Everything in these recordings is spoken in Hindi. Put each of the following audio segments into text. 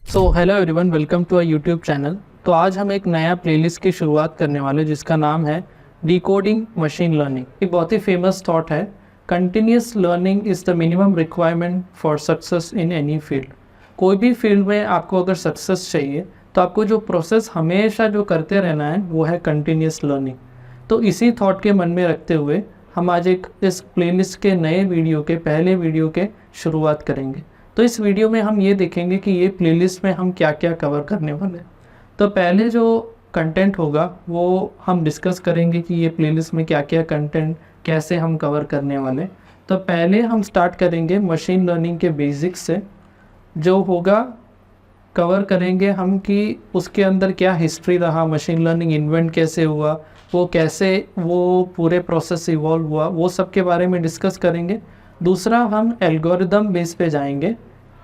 So hello everyone, welcome to a YouTube channel. तो आज हम एक नया प्लेलिस्ट की शुरुआत करने वाले जिसका नाम है डिकोडिंग मशीन लर्निंग। एक बहुत ही फेमस थॉट है, continuous learning is the minimum requirement for success in any field. कोई भी फील्ड में आपको अगर सक्सेस चाहिए तो आपको जो प्रोसेस हमेशा जो करते रहना है वो है कंटिन्यूस लर्निंग। तो इसी थॉट के मन में रखते हुए हम आज एक इस प्लेलिस्ट के नए वीडियो के पहले वीडियो के शुरुआत करेंगे। तो इस वीडियो में हम ये देखेंगे कि ये प्लेलिस्ट में हम क्या क्या कवर करने वाले हैं। तो पहले जो कंटेंट होगा वो हम डिस्कस करेंगे कि ये प्लेलिस्ट में क्या क्या कंटेंट कैसे हम कवर करने वाले। तो पहले हम स्टार्ट करेंगे मशीन लर्निंग के बेसिक्स से। जो होगा कवर करेंगे हम कि उसके अंदर क्या हिस्ट्री रहा, मशीन लर्निंग इन्वेंट कैसे हुआ, वो कैसे वो पूरे प्रोसेस इवॉल्व हुआ, वो सब के बारे में डिस्कस करेंगे। दूसरा हम एल्गोरिदम बेस पे जाएंगे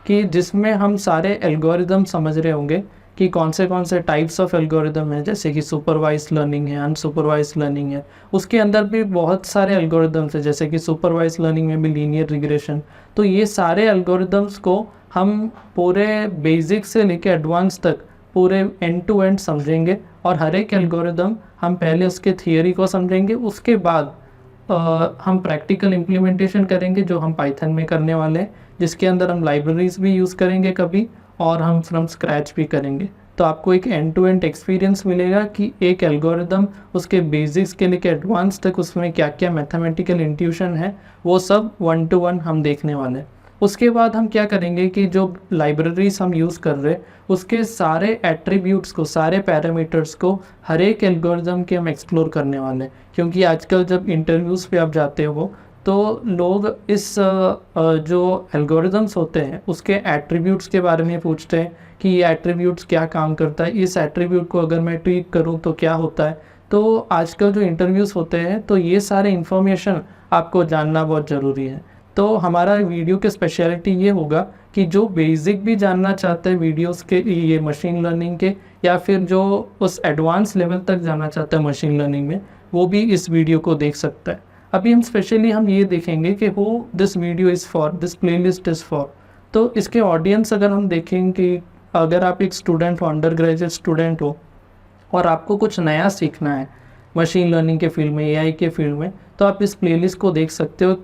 कि जिसमें हम सारे एल्गोरिदम समझ रहे होंगे कि कौन से टाइप्स ऑफ एल्गोरिदम हैं, जैसे कि सुपरवाइज लर्निंग है, अनसुपरवाइज लर्निंग है। उसके अंदर भी बहुत सारे एल्गोरिदम्स हैं, जैसे कि सुपरवाइज लर्निंग में भी लीनियर रिग्रेशन। तो ये सारे एल्गोरिदम्स को हम पूरे बेसिक से लेकर एडवांस तक पूरे एंड टू एंड समझेंगे, और हर एक एल्गोरिदम हम पहले उसके थियोरी को समझेंगे, उसके बाद हम प्रैक्टिकल इम्प्लीमेंटेशन करेंगे जो हम पाइथन में करने वाले हैं, जिसके अंदर हम लाइब्रेरीज भी यूज़ करेंगे कभी, और हम फ्रॉम स्क्रैच भी करेंगे। तो आपको एक एंड टू एंड एक्सपीरियंस मिलेगा कि एक एल्गोरिदम उसके बेसिक्स के लेकर एडवांस तक उसमें क्या क्या मैथमेटिकल इंट्यूशन है, वो सब 1 to 1 हम देखने वाले हैं। उसके बाद हम क्या करेंगे कि जो लाइब्रेरीज हम यूज़ कर रहे हैं उसके सारे एट्रीब्यूट्स को, सारे पैरामीटर्स को हर एक एल्गोरिदम के हम एक्सप्लोर करने वाले हैं। क्योंकि आजकल जब इंटरव्यूज़ पे आप जाते हो तो लोग इस जो एल्गोरिदम्स होते हैं उसके एट्रीब्यूट्स के बारे में पूछते हैं कि ये एट्रीब्यूट्स क्या काम करता है, इस एट्रीब्यूट को अगर मैं ट्वीक करूँ तो क्या होता है। तो आजकल जो इंटरव्यूज़ होते हैं तो ये सारे इन्फॉर्मेशन आपको जानना बहुत ज़रूरी है। तो हमारा वीडियो की स्पेशलिटी ये होगा कि जो बेसिक भी जानना चाहते हैं वीडियोस के ये मशीन लर्निंग के, या फिर जो उस एडवांस लेवल तक जाना चाहता है मशीन लर्निंग में, वो भी इस वीडियो को देख सकता है। अभी हम स्पेशली हम ये देखेंगे कि who this video is for, this playlist is for. तो इसके ऑडियंस अगर हम देखें कि अगर आप एक स्टूडेंट हो, अंडर ग्रेजुएट स्टूडेंट हो, और आपको कुछ नया सीखना है मशीन लर्निंग के फील्ड में, एआई के फील्ड में, तो आप इस प्लेलिस्ट को देख सकते हो।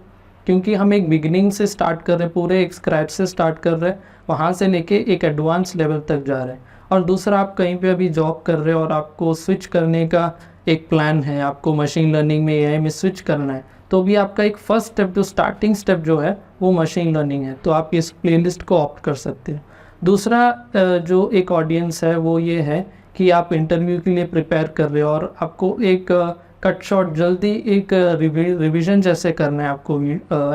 क्योंकि हम एक बिगिनिंग से स्टार्ट कर रहे हैं, पूरे एक स्क्रैच से स्टार्ट कर रहे हैं, वहाँ से लेके एक एडवांस लेवल तक जा रहे हैं। और दूसरा, आप कहीं पे अभी जॉब कर रहे हो और आपको स्विच करने का एक प्लान है, आपको मशीन लर्निंग में, एआई में स्विच करना है, तो भी आपका एक फर्स्ट स्टेप, जो स्टार्टिंग स्टेप जो है वो मशीन लर्निंग है, तो आप इस प्लेलिस्ट को ऑप्ट कर सकते हैं। दूसरा जो एक ऑडियंस है वो ये है कि आप इंटरव्यू के लिए प्रिपेयर कर रहे हो और आपको एक कट शॉट जल्दी एक रिवीजन जैसे करना है आपको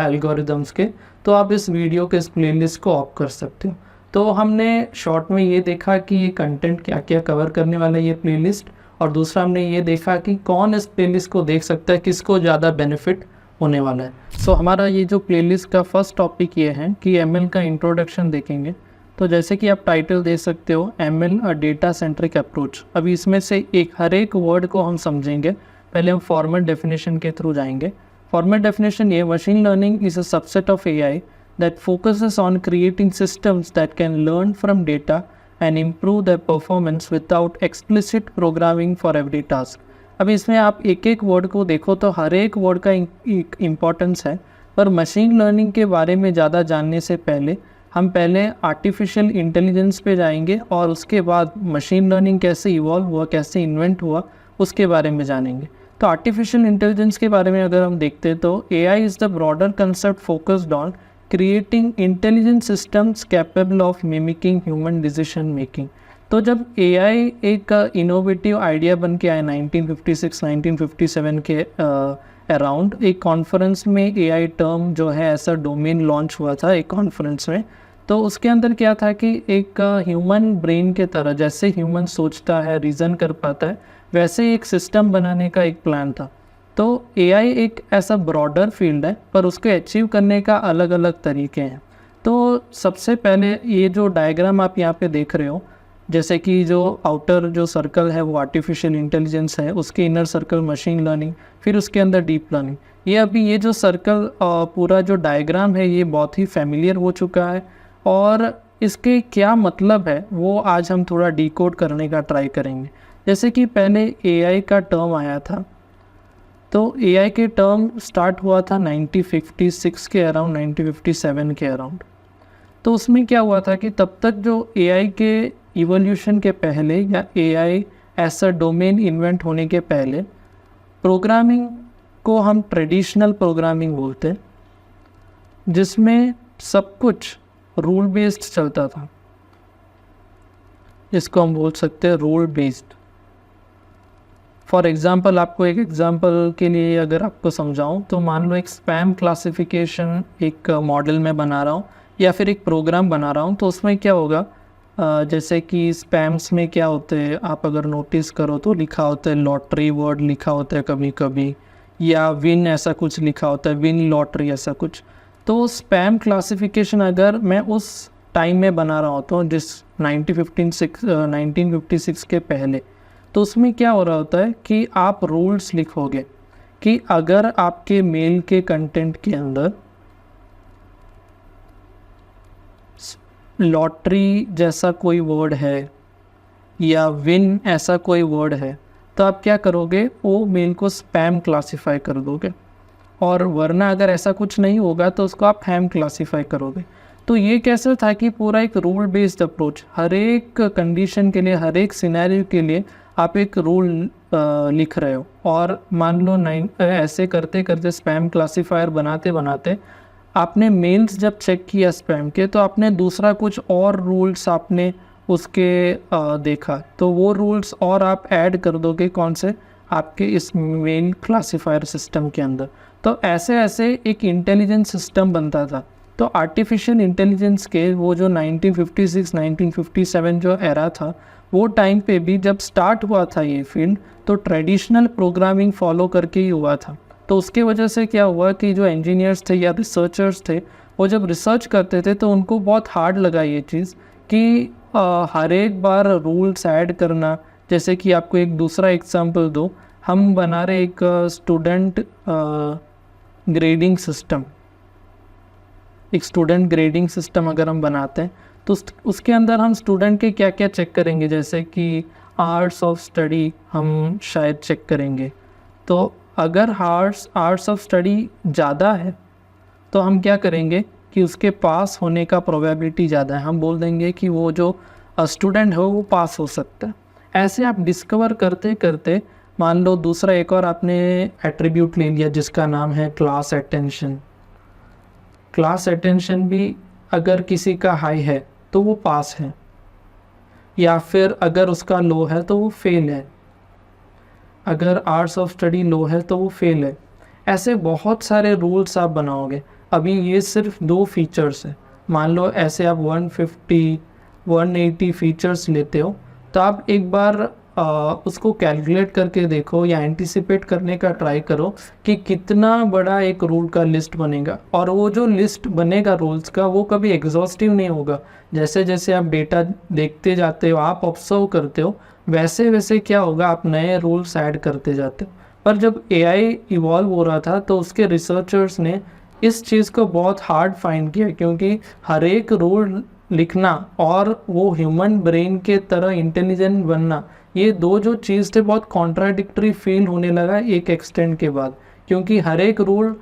एल्गोरिदम्स के, तो आप इस वीडियो के इस प्लेलिस्ट को ऑफ कर सकते हो। तो हमने शॉर्ट में ये देखा कि ये कंटेंट क्या क्या कवर करने वाला है ये प्लेलिस्ट, और दूसरा हमने ये देखा कि कौन इस प्लेलिस्ट को देख सकता है, किसको ज़्यादा बेनिफिट होने वाला है। सो हमारा ये जो प्लेलिस्ट का फर्स्ट टॉपिक ये है कि एमएल का इंट्रोडक्शन देखेंगे। तो जैसे कि आप टाइटल दे सकते हो, ML a data centric approach. अभी इसमें से हर एक वर्ड को हम समझेंगे। पहले हम फॉर्मल डेफिनेशन के थ्रू जाएंगे। फॉर्मल डेफिनेशन ये, machine learning is a subset of AI that focuses on creating systems that can learn from data and improve the performance without explicit programming for every task. अब इसमें आप एक एक वर्ड को देखो तो हर एक वर्ड का इम्पॉर्टेंस है, पर मशीन लर्निंग के बारे में ज़्यादा जानने से पहले हम पहले आर्टिफिशियल इंटेलिजेंस पे जाएंगे, और उसके बाद मशीन लर्निंग कैसे इवॉल्व हुआ, कैसे इन्वेंट हुआ, उसके बारे में जानेंगे। तो आर्टिफिशियल इंटेलिजेंस के बारे में अगर हम देखते हैं तो AI is the broader concept focused on creating intelligent systems capable of mimicking human decision making. तो जब एआई एक इनोवेटिव आइडिया बन के आया 1956-1957 के अराउंड, एक कॉन्फ्रेंस में एआई टर्म जो है ऐसा डोमेन लॉन्च हुआ था एक कॉन्फ्रेंस में। तो उसके अंदर क्या था कि एक ह्यूमन ब्रेन के तरह, जैसे ह्यूमन सोचता है, रीज़न कर पाता है, वैसे एक सिस्टम बनाने का एक प्लान था। तो एआई एक ऐसा ब्रॉडर फील्ड है, पर उसको अचीव करने का अलग अलग तरीके हैं। तो सबसे पहले ये जो डायग्राम आप यहाँ पे देख रहे हो, जैसे कि जो आउटर जो सर्कल है वो आर्टिफिशियल इंटेलिजेंस है, उसके इनर सर्कल मशीन लर्निंग, फिर उसके अंदर डीप लर्निंग। ये जो सर्कल पूरा जो डायग्राम है ये बहुत ही फेमिलियर हो चुका है, और इसके क्या मतलब है वो आज हम थोड़ा डिकोड करने का ट्राई करेंगे। जैसे कि पहले एआई का टर्म आया था, तो एआई के टर्म स्टार्ट हुआ था 1956 के अराउंड, 1957 के अराउंड। तो उसमें क्या हुआ था कि तब तक जो एआई के इवोल्यूशन के पहले या एआई ऐसा डोमेन इन्वेंट होने के पहले प्रोग्रामिंग को हम ट्रेडिशनल प्रोग्रामिंग बोलते हैं, जिसमें सब कुछ रूल बेस्ड चलता था, जिसको हम बोल सकते हैं रूल बेस्ड। फॉर एग्ज़ाम्पल, आपको एक एग्ज़ाम्पल के लिए अगर आपको समझाऊं तो मान लो एक स्पैम क्लासिफिकेशन एक मॉडल में बना रहा हूं या फिर एक प्रोग्राम बना रहा हूं, तो उसमें क्या होगा, जैसे कि स्पैम्स में क्या होते हैं, आप अगर नोटिस करो तो लिखा होता है लॉटरी वर्ड लिखा होता है कभी कभी, या विन ऐसा कुछ लिखा होता है, विन लॉटरी ऐसा कुछ। तो स्पैम क्लासिफिकेशन अगर मैं उस टाइम में बना रहा होता हूँ जिस 1956 के पहले, तो उसमें क्या हो रहा होता है कि आप रूल्स लिखोगे कि अगर आपके मेल के कंटेंट के अंदर लॉटरी जैसा कोई वर्ड है या विन ऐसा कोई वर्ड है, तो आप क्या करोगे, वो मेल को स्पैम क्लासीफाई कर दोगे, और वरना अगर ऐसा कुछ नहीं होगा तो उसको आप हैम क्लासीफाई करोगे। तो ये कैसे था कि पूरा एक रूल बेस्ड अप्रोच, हर एक कंडीशन के लिए, हर एक सिनेरियो के लिए आप एक रूल लिख रहे हो, और मान लो ऐसे करते करते स्पैम क्लासीफायर बनाते बनाते आपने मेल्स जब चेक किया स्पैम के, तो आपने दूसरा कुछ और रूल्स आपने उसके देखा, तो वो रूल्स और आप ऐड कर दोगे कौन से, आपके इस मेल क्लासीफायर सिस्टम के अंदर। तो ऐसे ऐसे एक इंटेलिजेंस सिस्टम बनता था। तो आर्टिफिशियल इंटेलिजेंस के वो जो 1956-1957 जो एरा था, वो टाइम पे भी जब स्टार्ट हुआ था ये फील्ड, तो ट्रेडिशनल प्रोग्रामिंग फॉलो करके ही हुआ था। तो उसके वजह से क्या हुआ कि जो इंजीनियर्स थे या रिसर्चर्स थे, वो जब रिसर्च करते थे तो उनको बहुत हार्ड लगा ये चीज़ कि हर एक बार रूल्स ऐड करना। जैसे कि आपको एक दूसरा एग्जांपल दो, हम बना रहे एक स्टूडेंट ग्रेडिंग सिस्टम, एक स्टूडेंट ग्रेडिंग सिस्टम अगर हम बनाते हैं तो उसके अंदर हम स्टूडेंट के क्या क्या चेक करेंगे, जैसे कि आवर्स ऑफ स्टडी हम शायद चेक करेंगे। तो अगर आवर्स ऑफ स्टडी ज़्यादा है तो हम क्या करेंगे कि उसके पास होने का प्रोबेबिलिटी ज़्यादा है, हम बोल देंगे कि वो जो स्टूडेंट है वो पास हो सकता है। ऐसे आप डिस्कवर करते करते मान लो दूसरा एक और आपने एट्रीब्यूट ले लिया जिसका नाम है क्लास अटेंशन। क्लास अटेंशन भी अगर किसी का हाई है तो वो पास है, या फिर अगर उसका लो है तो वो फेल है, अगर आवर्स ऑफ स्टडी लो है तो वो फेल है। ऐसे बहुत सारे रूल्स आप बनाओगे। अभी ये सिर्फ 2 फीचर्स है, मान लो ऐसे आप 150 180 फीचर्स लेते हो, तो आप एक बार उसको कैलकुलेट करके देखो या एंटिसिपेट करने का ट्राई करो कि कितना बड़ा एक रूल का लिस्ट बनेगा। और वो जो लिस्ट बनेगा रूल्स का, वो कभी एग्जॉस्टिव नहीं होगा। जैसे जैसे आप डेटा देखते जाते हो, आप ऑब्जर्व करते हो, वैसे वैसे क्या होगा, आप नए रूल्स ऐड करते जाते हो। पर जब एआई इवॉल्व हो रहा था तो उसके रिसर्चर्स ने इस चीज़ को बहुत हार्ड फाइंड किया, क्योंकि हर एक रूल लिखना और वो ह्यूमन ब्रेन के तरह इंटेलिजेंट बनना, ये दो जो चीज़ थे बहुत कॉन्ट्राडिक्टरी फील होने लगा एक एक्सटेंट के बाद, क्योंकि हर एक रूल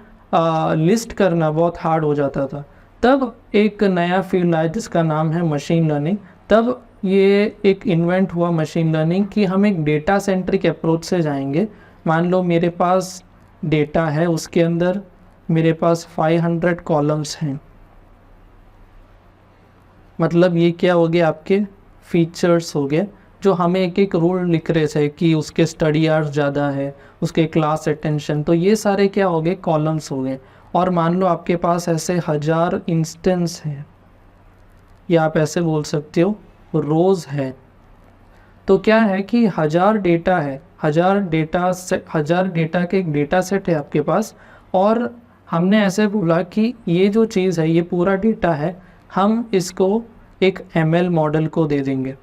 लिस्ट करना बहुत हार्ड हो जाता था। तब एक नया फील्ड आया जिसका नाम है मशीन लर्निंग। तब ये एक इन्वेंट हुआ मशीन लर्निंग कि हम एक डेटा सेंट्रिक अप्रोच से जाएंगे। मान लो मेरे पास डेटा है, उसके अंदर मेरे पास 500 कॉलम्स हैं, मतलब ये क्या हो गए, आपके फीचर्स हो गए जो हमें एक एक रूल लिख रहे थे कि उसके स्टडी आवर्स ज़्यादा है, उसके क्लास अटेंशन, तो ये सारे क्या हो गए, कॉलम्स हो गए। और मान लो आपके पास ऐसे 1000 इंस्टेंस हैं, या आप ऐसे बोल सकते हो रोज़ है। तो क्या है कि 1000 डेटा है, 1000 डेटा के एक डेटा सेट है आपके पास, और हमने ऐसे बोला कि ये जो चीज़ है, ये पूरा डेटा है, हम इसको एक ML मॉडल को दे देंगे।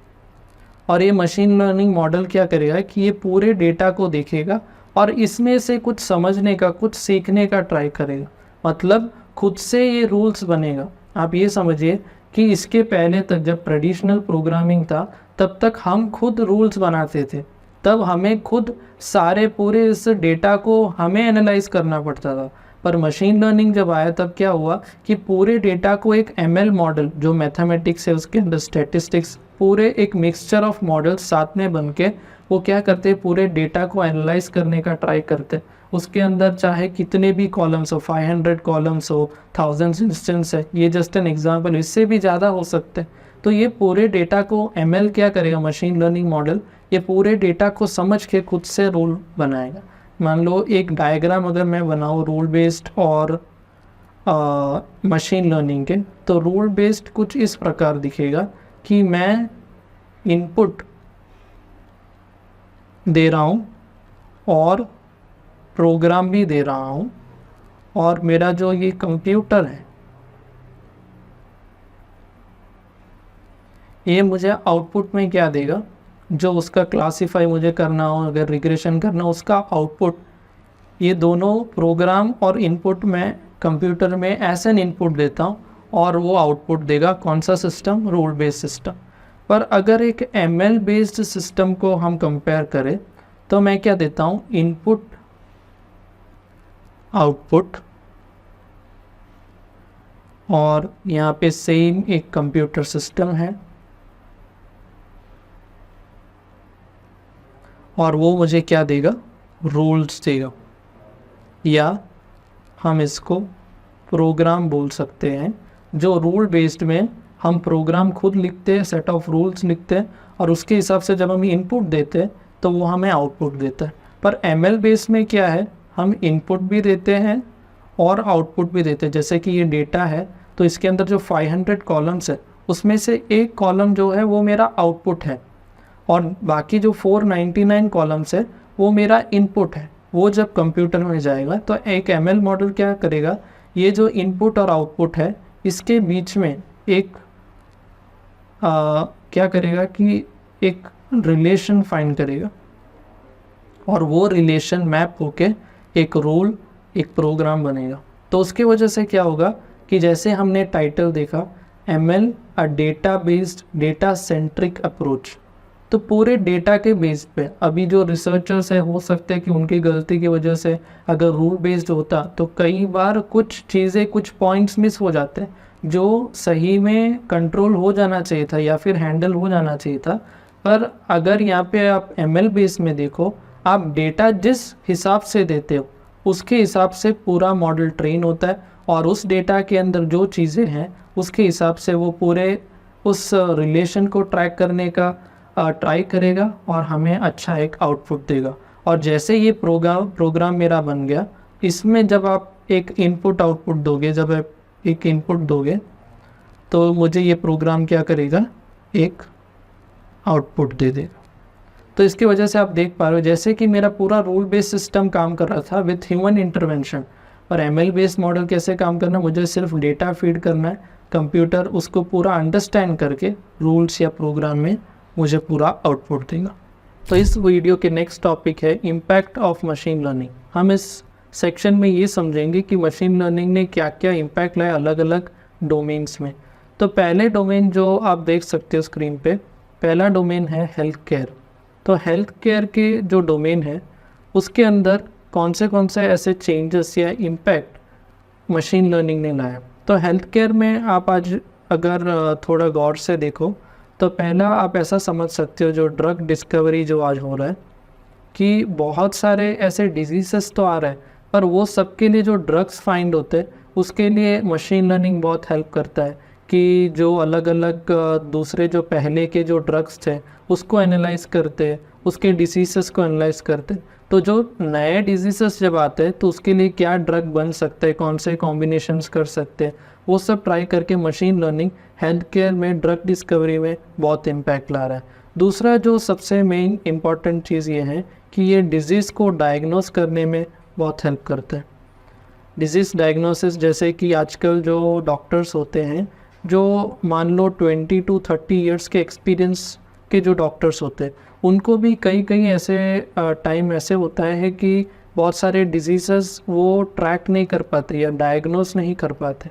और ये मशीन लर्निंग मॉडल क्या करेगा कि ये पूरे डेटा को देखेगा और इसमें से कुछ समझने का, कुछ सीखने का ट्राई करेगा। मतलब खुद से ये रूल्स बनेगा। आप ये समझिए कि इसके पहले तक जब ट्रेडिशनल प्रोग्रामिंग था तब तक हम खुद रूल्स बनाते थे, तब हमें खुद सारे पूरे इस डेटा को हमें एनालाइज करना पड़ता था। पर मशीन लर्निंग जब आया तब क्या हुआ कि पूरे डेटा को एक ML मॉडल, जो मैथमेटिक्स है उसके अंदर स्टैटिस्टिक्स, पूरे एक मिक्सचर ऑफ मॉडल्स साथ में बन के वो क्या करते, पूरे डेटा को एनालाइज करने का ट्राई करते। उसके अंदर चाहे कितने भी कॉलम्स हो, 500 कॉलम्स हो, 1000 इंस्टेंस है, ये जस्ट एन एग्जांपल, इससे भी ज़्यादा हो सकते हैं। तो ये पूरे डेटा को ML क्या करेगा, मशीन लर्निंग मॉडल, ये पूरे डेटा को समझ के खुद से रूल बनाएगा। मान लो एक डायग्राम अगर मैं बनाऊँ रूल बेस्ड और मशीन लर्निंग के, तो रूल बेस्ड कुछ इस प्रकार दिखेगा कि मैं इनपुट दे रहा हूँ और प्रोग्राम भी दे रहा हूँ, और मेरा जो ये कंप्यूटर है ये मुझे आउटपुट में क्या देगा, जो उसका क्लासीफाई मुझे करना हो, अगर रिग्रेशन करना हो उसका आउटपुट, ये दोनों प्रोग्राम और इनपुट मैं कंप्यूटर में ऐसे इनपुट देता हूँ और वो आउटपुट देगा। कौन सा सिस्टम, रूल बेस्ड सिस्टम। पर अगर एक ML बेस्ड सिस्टम को हम कंपेयर करें तो मैं क्या देता हूँ, इनपुट आउटपुट, और यहाँ पे सेम एक कंप्यूटर सिस्टम है और वो मुझे क्या देगा, रूल्स देगा, या हम इसको प्रोग्राम बोल सकते हैं। जो रूल बेस्ड में हम प्रोग्राम खुद लिखते हैं, सेट ऑफ रूल्स लिखते हैं और उसके हिसाब से जब हम इनपुट देते हैं तो वो हमें आउटपुट देता है। पर ML बेस्ड में क्या है, हम इनपुट भी देते हैं और आउटपुट भी देते हैं। जैसे कि ये डेटा है तो इसके अंदर जो 500 कॉलम्स है उसमें से एक कॉलम जो है वो मेरा आउटपुट है और बाकी जो 499 कॉलम्स है वो मेरा इनपुट है। वो जब कंप्यूटर में जाएगा तो एक ML मॉडल क्या करेगा, ये जो इनपुट और आउटपुट है इसके बीच में एक क्या करेगा कि एक रिलेशन फाइंड करेगा और वो रिलेशन मैप होके एक रूल, एक प्रोग्राम बनेगा। तो उसकी वजह से क्या होगा कि जैसे हमने टाइटल देखा, ML a data based, data centric approach, तो पूरे डेटा के बेस पे अभी जो रिसर्चर्स है हो सकता है कि उनकी गलती की वजह से अगर रूल बेस्ड होता तो कई बार कुछ चीज़ें, कुछ पॉइंट्स मिस हो जाते हैं जो सही में कंट्रोल हो जाना चाहिए था या फिर हैंडल हो जाना चाहिए था। पर अगर यहाँ पे आप ML बेस में देखो, आप डेटा जिस हिसाब से देते हो उसके हिसाब से पूरा मॉडल ट्रेन होता है और उस डेटा के अंदर जो चीज़ें हैं उसके हिसाब से वो पूरे उस रिलेशन को ट्रैक करने का ट्राई करेगा और हमें अच्छा एक आउटपुट देगा। और जैसे ये प्रोग्राम मेरा बन गया, इसमें जब आप एक इनपुट आउटपुट दोगे, जब आप एक इनपुट दोगे तो मुझे ये प्रोग्राम क्या करेगा, एक आउटपुट दे देगा। तो इसकी वजह से आप देख पा रहे हो जैसे कि मेरा पूरा रूल बेस्ड सिस्टम काम कर रहा था विथ ह्यूमन इंटरवेंशन, और ML बेस्ड मॉडल कैसे काम करना, मुझे सिर्फ डेटा फीड करना है, कंप्यूटर उसको पूरा अंडरस्टैंड करके रूल्स या प्रोग्राम में मुझे पूरा आउटपुट देगा। तो इस वीडियो के नेक्स्ट टॉपिक है इम्पैक्ट ऑफ मशीन लर्निंग। हम इस सेक्शन में ये समझेंगे कि मशीन लर्निंग ने क्या क्या इम्पैक्ट लाया अलग अलग डोमेन्स में। तो पहले डोमेन जो आप देख सकते हो स्क्रीन पे, पहला डोमेन है हेल्थ केयर। तो हेल्थ केयर के जो डोमेन है उसके अंदर कौन से ऐसे चेंजेस या इम्पैक्ट मशीन लर्निंग ने लाया। तो हेल्थ केयर में आप आज अगर थोड़ा गौर से देखो तो पहला आप ऐसा समझ सकते हो, जो ड्रग डिस्कवरी जो आज हो रहा है कि बहुत सारे ऐसे डिजीज़ेस तो आ रहे हैं पर वो सबके लिए जो ड्रग्स फाइंड होते हैं उसके लिए मशीन लर्निंग बहुत हेल्प करता है कि जो अलग अलग दूसरे जो पहले के जो ड्रग्स थे उसको एनालाइज करते, उसके डिसीज़ेस को एनालाइज करते। तो जो नए डिजीज़ेस जब आते हैं तो उसके लिए क्या ड्रग बन सकते हैं, कौन से कॉम्बिनेशंस कर सकते हैं, वो सब ट्राई करके मशीन लर्निंग हेल्थ केयर में ड्रग डिस्कवरी में बहुत इम्पैक्ट ला रहा है। दूसरा जो सबसे मेन इम्पॉर्टेंट चीज़ ये है कि ये डिज़ीज़ को डायग्नोस करने में बहुत हेल्प करता है। डिज़ीज़ डायग्नोसिस, जैसे कि आजकल जो डॉक्टर्स होते हैं जो मान लो 20 to 30 ईयर्स के एक्सपीरियंस के जो डॉक्टर्स होते हैं उनको भी कई कई ऐसे टाइम ऐसे होता है कि बहुत सारे डिजीज़ वो ट्रैक नहीं कर पाते या डायग्नोस नहीं कर पाते।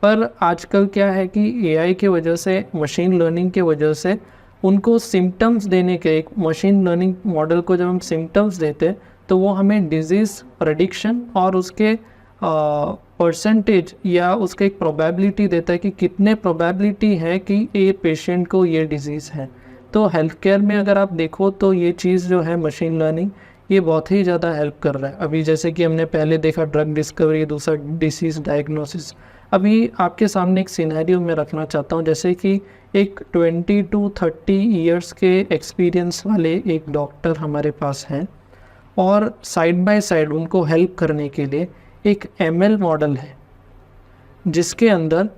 पर आजकल क्या है कि एआई की वजह से, मशीन लर्निंग की वजह से उनको सिम्टम्स देने के, एक मशीन लर्निंग मॉडल को जब हम सिम्टम्स देते हैं तो वो हमें डिजीज़ प्रेडिक्शन और उसके परसेंटेज या उसका एक प्रोबेबिलिटी देता है कि कितने प्रोबेबिलिटी है कि ये पेशेंट को ये डिज़ीज़ है। तो हेल्थ केयर में अगर आप देखो तो ये चीज़ जो है मशीन लर्निंग, ये बहुत ही ज़्यादा हेल्प कर रहा है। अभी जैसे कि हमने पहले देखा ड्रग डिस्कवरी, दूसरा डिसीज़ डायग्नोसिस। अभी आपके सामने एक सिनेरियो में रखना चाहता हूँ, जैसे कि एक 20 to 30 ईयर्स के एक्सपीरियंस वाले एक डॉक्टर हमारे पास हैं और साइड बाय साइड उनको हेल्प करने के लिए एक ML मॉडल है जिसके अंदर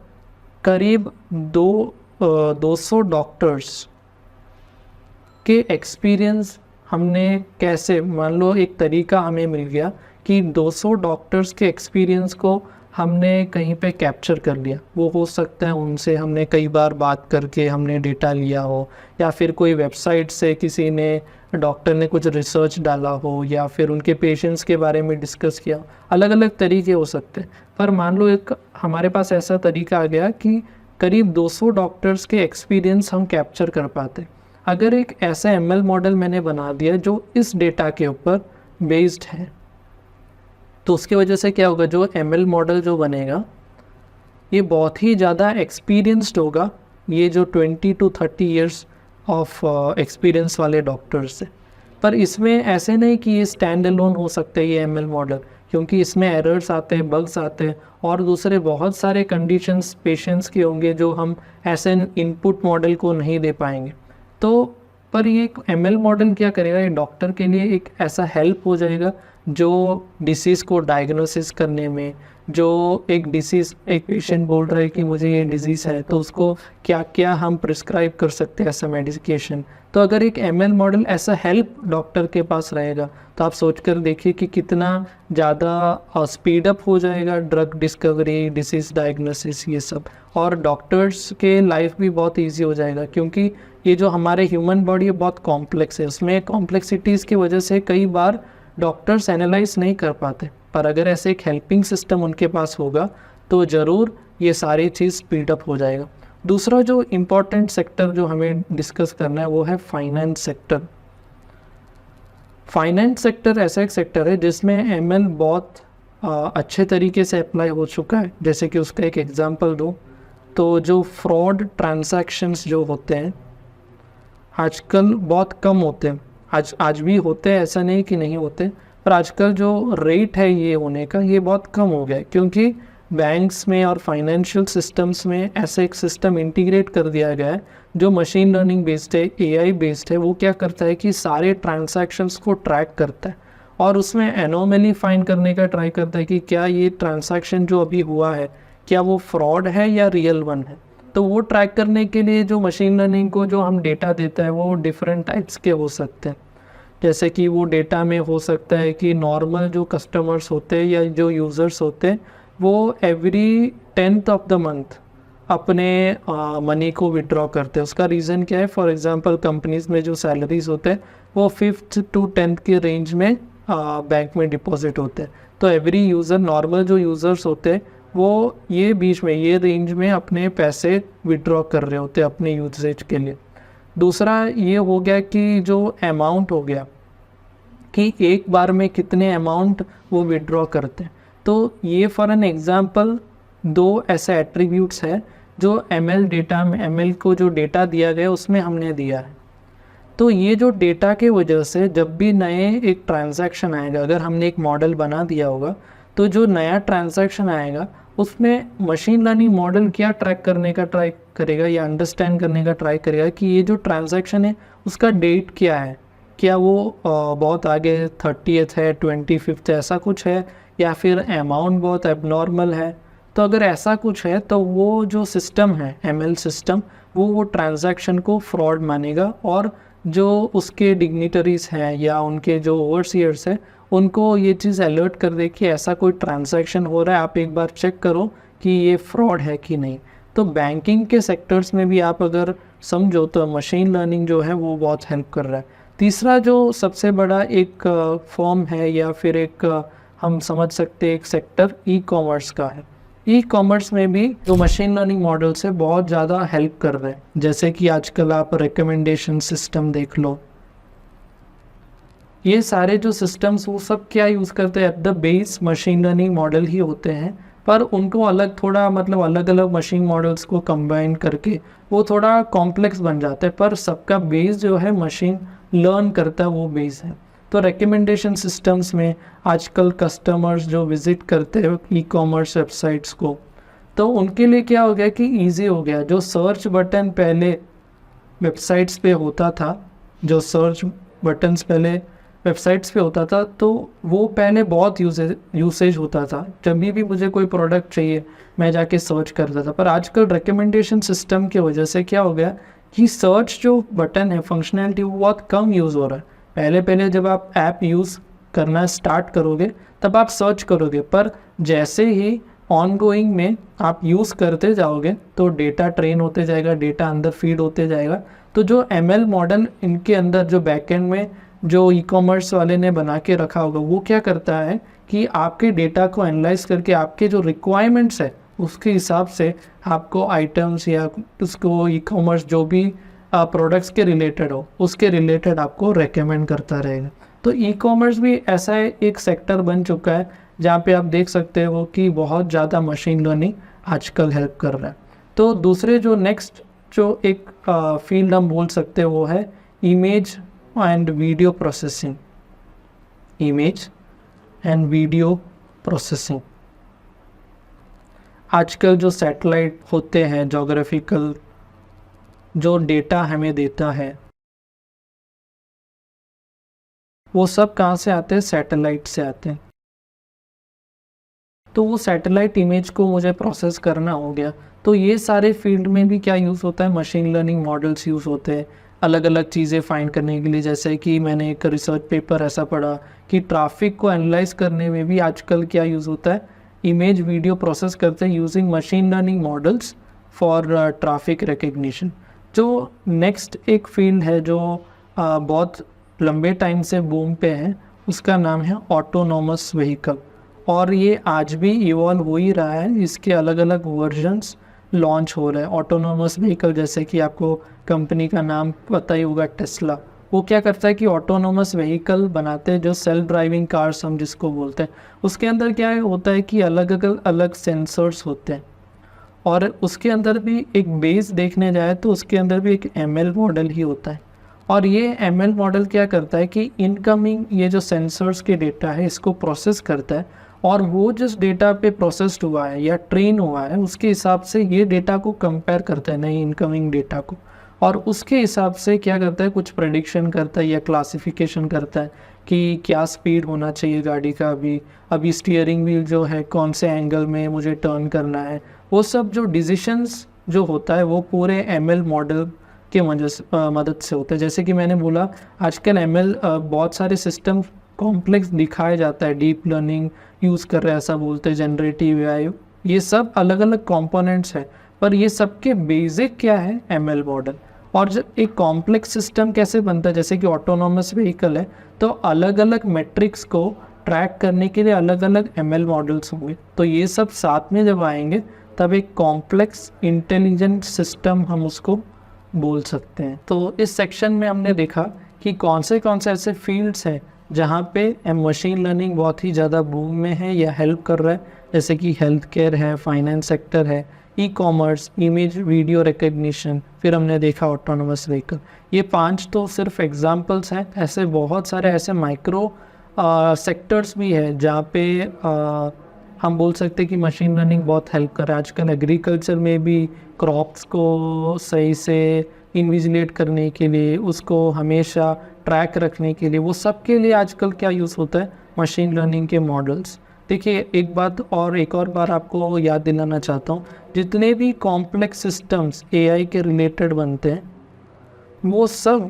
करीब 200 डॉक्टर्स के एक्सपीरियंस हमने कैसे, मान लो एक तरीका हमें मिल गया कि 200 डॉक्टर्स के एक्सपीरियंस को हमने कहीं पे कैप्चर कर लिया। वो हो सकता है उनसे हमने कई बार बात करके हमने डेटा लिया हो, या फिर कोई वेबसाइट से किसी ने, डॉक्टर ने कुछ रिसर्च डाला हो, या फिर उनके पेशेंट्स के बारे में डिस्कस किया। अलग अलग तरीके हो सकते हैं, पर मान लो एक हमारे पास ऐसा तरीका आ गया कि करीब 200 डॉक्टर्स के एक्सपीरियंस हम कैप्चर कर पाते। अगर एक ऐसा ML मॉडल मैंने बना दिया जो इस डेटा के ऊपर बेस्ड है, तो उसकी वजह से क्या होगा, जो ML मॉडल जो बनेगा ये बहुत ही ज़्यादा एक्सपीरियंस्ड होगा, ये जो 20 to 30 ईयर्स ऑफ एक्सपीरियंस वाले डॉक्टर्स से। पर इसमें ऐसे नहीं कि ये स्टैंड अलोन हो सकता है ये ML मॉडल, क्योंकि इसमें एरर्स आते हैं, बग्स आते हैं और दूसरे बहुत सारे कंडीशंस पेशेंट्स के होंगे जो हम ऐसे इनपुट मॉडल को नहीं दे पाएंगे। तो पर ये एक ML मॉडल क्या करेगा, ये डॉक्टर के लिए एक ऐसा हेल्प हो जाएगा जो डिसीज़ को डायग्नोसिस करने में, जो एक डिसीज़, एक पेशेंट बोल रहा है कि मुझे ये डिजीज़ है, तो उसको क्या क्या हम प्रिस्क्राइब कर सकते हैं ऐसा मेडिकेशन। तो अगर एक ML मॉडल ऐसा हेल्प डॉक्टर के पास रहेगा तो आप सोच कर देखिए कि कितना ज़्यादा स्पीड अप हो जाएगा ड्रग डिस्कवरी, डिसीज़ डायग्नोसिस, ये सब। और डॉक्टर्स के लाइफ भी बहुत ईजी हो जाएगा, क्योंकि ये जो हमारे ह्यूमन बॉडी है बहुत कॉम्प्लेक्स है, उसमें कॉम्प्लेक्सिटीज़ की वजह से कई बार डॉक्टर्स एनालाइज नहीं कर पाते। पर अगर ऐसे एक हेल्पिंग सिस्टम उनके पास होगा तो ज़रूर ये सारी चीज़ स्पीड अप हो जाएगा। दूसरा जो इम्पोर्टेंट सेक्टर जो हमें डिस्कस करना है वो है फाइनेंस सेक्टर। फाइनेंस सेक्टर ऐसा एक सेक्टर है जिसमें ML बहुत अच्छे तरीके से अप्लाई हो चुका है। जैसे कि उसका एक एग्जांपल दूँ तो जो फ्रॉड ट्रांजैक्शंस जो होते हैं आजकल बहुत कम होते हैं, आज भी होते हैं, ऐसा नहीं कि नहीं होते, पर आजकल जो रेट है ये होने का ये बहुत कम हो गया है, क्योंकि बैंक्स में और फाइनेंशियल सिस्टम्स में ऐसा एक सिस्टम इंटीग्रेट कर दिया गया है जो मशीन लर्निंग बेस्ड है, AI बेस्ड है। वो क्या करता है कि सारे ट्रांजैक्शंस को ट्रैक करता है और उसमें एनोमली फाइंड करने का ट्राई करता है कि क्या ये ट्रांजैक्शन जो अभी हुआ है क्या वो फ्रॉड है या रियल वन है। तो वो ट्रैक करने के लिए जो मशीन लर्निंग को जो हम डेटा देता है वो डिफरेंट टाइप्स के हो सकते हैं। जैसे कि वो डेटा में हो सकता है कि नॉर्मल जो कस्टमर्स होते हैं या जो यूज़र्स होते हैं वो every 10th of the month अपने मनी को विड्रॉ करते हैं। उसका रीज़न क्या है, फॉर एग्जांपल कंपनीज़ में जो सैलरीज होते हैं वो 5th to 10th के रेंज में बैंक में डिपॉजिट होते हैं। तो एवरी यूज़र, नॉर्मल जो यूज़र्स होते हैं वो ये बीच में, ये रेंज में अपने पैसे विड्रॉ कर रहे होते हैं अपने यूजेज के लिए। दूसरा ये हो गया कि जो अमाउंट हो गया कि एक बार में कितने अमाउंट वो विड्रॉ करते हैं। तो ये फॉर एन एग्जांपल दो ऐसे एट्रीब्यूट्स है जो ML डेटा में, ML को जो डेटा दिया गया उसमें हमने दिया है। तो ये जो डेटा के वजह से जब भी नए एक ट्रांजैक्शन आएगा, अगर हमने एक मॉडल बना दिया होगा तो जो नया ट्रांजैक्शन आएगा उसमें मशीन लर्निंग मॉडल क्या ट्रैक करने का ट्राई करेगा या अंडरस्टैंड करने का ट्राई करेगा कि ये जो ट्रांजैक्शन है उसका डेट क्या है, क्या वो बहुत आगे 30th है, 25th ऐसा कुछ है, या फिर अमाउंट बहुत एबनॉर्मल है। तो अगर ऐसा कुछ है तो वो जो सिस्टम है ML सिस्टम वो ट्रांजैक्शन को फ्रॉड मानेगा और जो उसके डिग्निटरीज हैं या उनके जो ओवरसीयर्स हैं उनको ये चीज़ अलर्ट कर दे कि ऐसा कोई ट्रांजैक्शन हो रहा है, आप एक बार चेक करो कि ये फ्रॉड है कि नहीं। तो बैंकिंग के सेक्टर्स में भी आप अगर समझो तो मशीन लर्निंग जो है वो बहुत हेल्प कर रहा है। तीसरा जो सबसे बड़ा एक फॉर्म है या फिर एक हम समझ सकते हैं एक सेक्टर ई कॉमर्स का है। ई कॉमर्स में भी जो मशीन लर्निंग मॉडल्स है बहुत ज़्यादा हेल्प कर रहे हैं। जैसे कि आजकल आप रिकमेंडेशन सिस्टम देख लो, ये सारे जो सिस्टम्स वो सब क्या यूज़ करते हैं, at the base machine learning model ही होते हैं, पर उनको अलग थोड़ा मतलब अलग अलग मशीन मॉडल्स को कंबाइन करके वो थोड़ा कॉम्प्लेक्स बन जाता है, पर सबका बेस जो है मशीन लर्न करता है वो बेस है। तो रिकमेंडेशन सिस्टम्स में आजकल कस्टमर्स जो विज़िट करते हैं ई कॉमर्स वेबसाइट्स को, तो उनके लिए क्या हो गया कि ईजी हो गया। जो सर्च बटन पहले वेबसाइट्स पे होता था, जो सर्च बटन्स पहले वेबसाइट्स पे होता था, तो वो पहले बहुत यूसेज होता था। जब भी मुझे कोई प्रोडक्ट चाहिए मैं जाके सर्च करता था, पर आजकल रिकमेंडेशन सिस्टम की वजह से क्या हो गया कि सर्च जो बटन है फंक्शनैलिटी वो बहुत कम यूज़ हो रहा है। पहले पहले जब आप ऐप यूज़ करना स्टार्ट करोगे तब आप सर्च करोगे, पर जैसे ही ऑनगोइंग में आप यूज़ करते जाओगे तो डेटा ट्रेन होते जाएगा, डेटा अंदर फीड होते जाएगा। तो जो ML मॉडल इनके अंदर जो बैकएंड में जो ई कॉमर्स वाले ने बना के रखा होगा वो क्या करता है कि आपके डेटा को एनालाइज करके आपके जो रिक्वायरमेंट्स है उसके हिसाब से आपको आइटम्स या उसको ई कॉमर्स जो भी प्रोडक्ट्स के रिलेटेड हो उसके रिलेटेड आपको रेकमेंड करता रहेगा। तो ई कॉमर्स भी ऐसा एक सेक्टर बन चुका है जहाँ पे आप देख सकते हो कि बहुत ज़्यादा मशीन लर्निंग आजकल हेल्प कर रहा है। तो दूसरे जो नेक्स्ट जो एक फील्ड हम बोल सकते हैं वो है image and video processing. Image and video processing, आजकल जो सैटेलाइट होते हैं जोग्राफिकल जो डेटा हमें देता है वो सब कहाँ से आते हैं, सैटेलाइट से आते हैं। तो वो सैटेलाइट इमेज को मुझे प्रोसेस करना हो गया, तो ये सारे फील्ड में भी क्या यूज़ होता है, मशीन लर्निंग मॉडल्स यूज़ होते हैं अलग अलग चीज़ें फाइंड करने के लिए। जैसे कि मैंने एक रिसर्च पेपर ऐसा पढ़ा कि ट्रैफिक को एनालाइज करने में भी आजकल क्या यूज़ होता है, इमेज वीडियो प्रोसेस करते हैं using machine learning models for traffic recognition. जो नेक्स्ट एक फील्ड है जो बहुत लंबे टाइम से बूम पे है उसका नाम है ऑटोनोमस व्हीकल, और ये आज भी इवॉल्व हो ही रहा है। इसके अलग अलग वर्जन्स लॉन्च हो रहे हैं ऑटोनोमस व्हीकल। जैसे कि आपको कंपनी का नाम पता ही होगा टेस्ला, वो क्या करता है कि ऑटोनोमस व्हीकल बनाते हैं जो सेल्फ ड्राइविंग कार्स हम जिसको बोलते हैं। उसके अंदर क्या होता है कि अलग अलग सेंसर्स होते हैं, और उसके अंदर भी एक बेस देखने जाए तो उसके अंदर भी एक ML मॉडल ही होता है। और ये ML मॉडल क्या करता है कि इनकमिंग ये जो सेंसर्स के डेटा है इसको प्रोसेस करता है, और वो जिस डेटा पे प्रोसेस्ड हुआ है या ट्रेन हुआ है उसके हिसाब से ये डेटा को कंपेयर करता है नई इनकमिंग डेटा को, और उसके हिसाब से क्या करता है कुछ प्रेडिक्शन करता है या क्लासिफिकेशन करता है कि क्या स्पीड होना चाहिए गाड़ी का, अभी स्टीयरिंग व्हील जो है कौन से एंगल में मुझे टर्न करना है। वो सब जो डिसीशंस जो होता है वो पूरे ML मॉडल के मदद से होता है। जैसे कि मैंने बोला आजकल ML बहुत सारे सिस्टम कॉम्प्लेक्स दिखाया जाता है, डीप लर्निंग यूज़ कर रहे हैं ऐसा बोलते हैं, जनरेटिव AI, ये सब अलग अलग कंपोनेंट्स है, पर ये सबके बेसिक क्या है, ML मॉडल। और जब एक कॉम्प्लेक्स सिस्टम कैसे बनता है, जैसे कि ऑटोनोमस व्हीकल है, तो अलग अलग मेट्रिक्स को ट्रैक करने के लिए अलग अलग ML मॉडल्स होंगे, तो ये सब साथ में जब आएंगे तब एक कॉम्प्लेक्स इंटेलिजेंट सिस्टम हम उसको बोल सकते हैं। तो इस सेक्शन में हमने देखा कि कौन से ऐसे फील्ड्स हैं जहाँ पे मशीन लर्निंग बहुत ही ज़्यादा बूम में है या हेल्प कर रहा है, जैसे कि हेल्थ केयर है, फाइनेंस सेक्टर है, e commerce, image video recognition, फिर हमने देखा ऑटोनोमस व्हीकल। ये 5 तो सिर्फ एग्जांपल्स हैं, ऐसे बहुत सारे ऐसे माइक्रो सेक्टर्स भी है जहाँ पे हम बोल सकते हैं कि मशीन लर्निंग बहुत हेल्प कर रहा है। आजकल एग्रीकल्चर में भी क्रॉप्स को सही से इन्विजिलेट करने के लिए, उसको हमेशा ट्रैक रखने के लिए, वो सब के लिए आजकल क्या यूज़ होता है, मशीन लर्निंग के मॉडल्स। देखिए एक और बार आपको याद दिलाना चाहता हूँ, जितने भी कॉम्प्लेक्स सिस्टम्स AI के रिलेटेड बनते हैं वो सब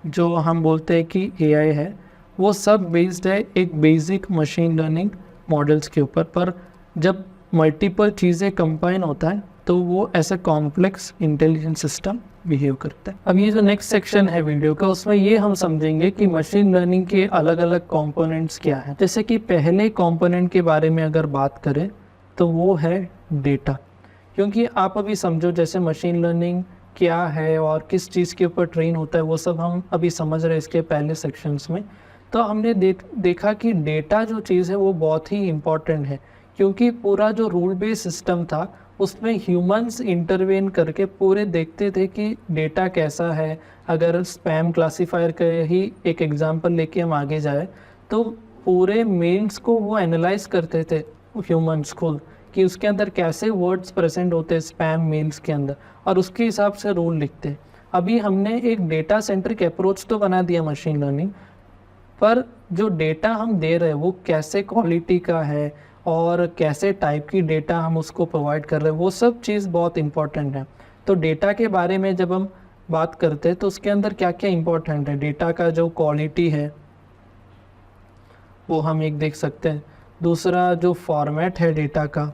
जो हम बोलते हैं कि AI है वो सब बेस्ड है एक बेसिक मशीन लर्निंग मॉडल्स के ऊपर, पर जब मल्टीपल चीज़ें कंबाइन होता है तो वो ऐसा कॉम्प्लेक्स इंटेलिजेंट सिस्टम बिहेव करता है। अब ये जो नेक्स्ट सेक्शन है वीडियो का, उसमें ये हम समझेंगे कि मशीन लर्निंग के अलग अलग कंपोनेंट्स क्या है। जैसे कि पहले कंपोनेंट के बारे में अगर बात करें तो वो है डेटा। क्योंकि आप अभी समझो जैसे मशीन लर्निंग क्या है और किस चीज़ के ऊपर ट्रेन होता है, वो सब हम अभी समझ रहे हैं इसके पहले सेक्शंस में। तो हमने देखा कि डेटा जो चीज़ है वो बहुत ही इम्पॉर्टेंट है, क्योंकि पूरा जो रूल बेस्ड सिस्टम था उसमें ह्यूमंस इंटरवेन करके पूरे देखते थे कि डेटा कैसा है। अगर स्पैम क्लासीफायर का ही एक एग्जांपल लेके हम आगे जाए तो पूरे मेल्स को वो एनालाइज करते थे ह्यूमंस खुद, कि उसके अंदर कैसे वर्ड्स प्रेजेंट होते हैं स्पैम मेल्स के अंदर, और उसके हिसाब से रूल लिखते हैं। अभी हमने एक डेटा सेंट्रिक अप्रोच तो बना दिया मशीन लर्निंग, पर जो डेटा हम दे रहे हैं वो कैसे क्वालिटी का है और कैसे टाइप की डेटा हम उसको प्रोवाइड कर रहे हैं, वो सब चीज़ बहुत इंपॉर्टेंट है। तो डेटा के बारे में जब हम बात करते हैं तो उसके अंदर क्या क्या इंपॉर्टेंट है, डेटा का जो क्वालिटी है वो हम एक देख सकते हैं। दूसरा जो फॉर्मेट है डेटा का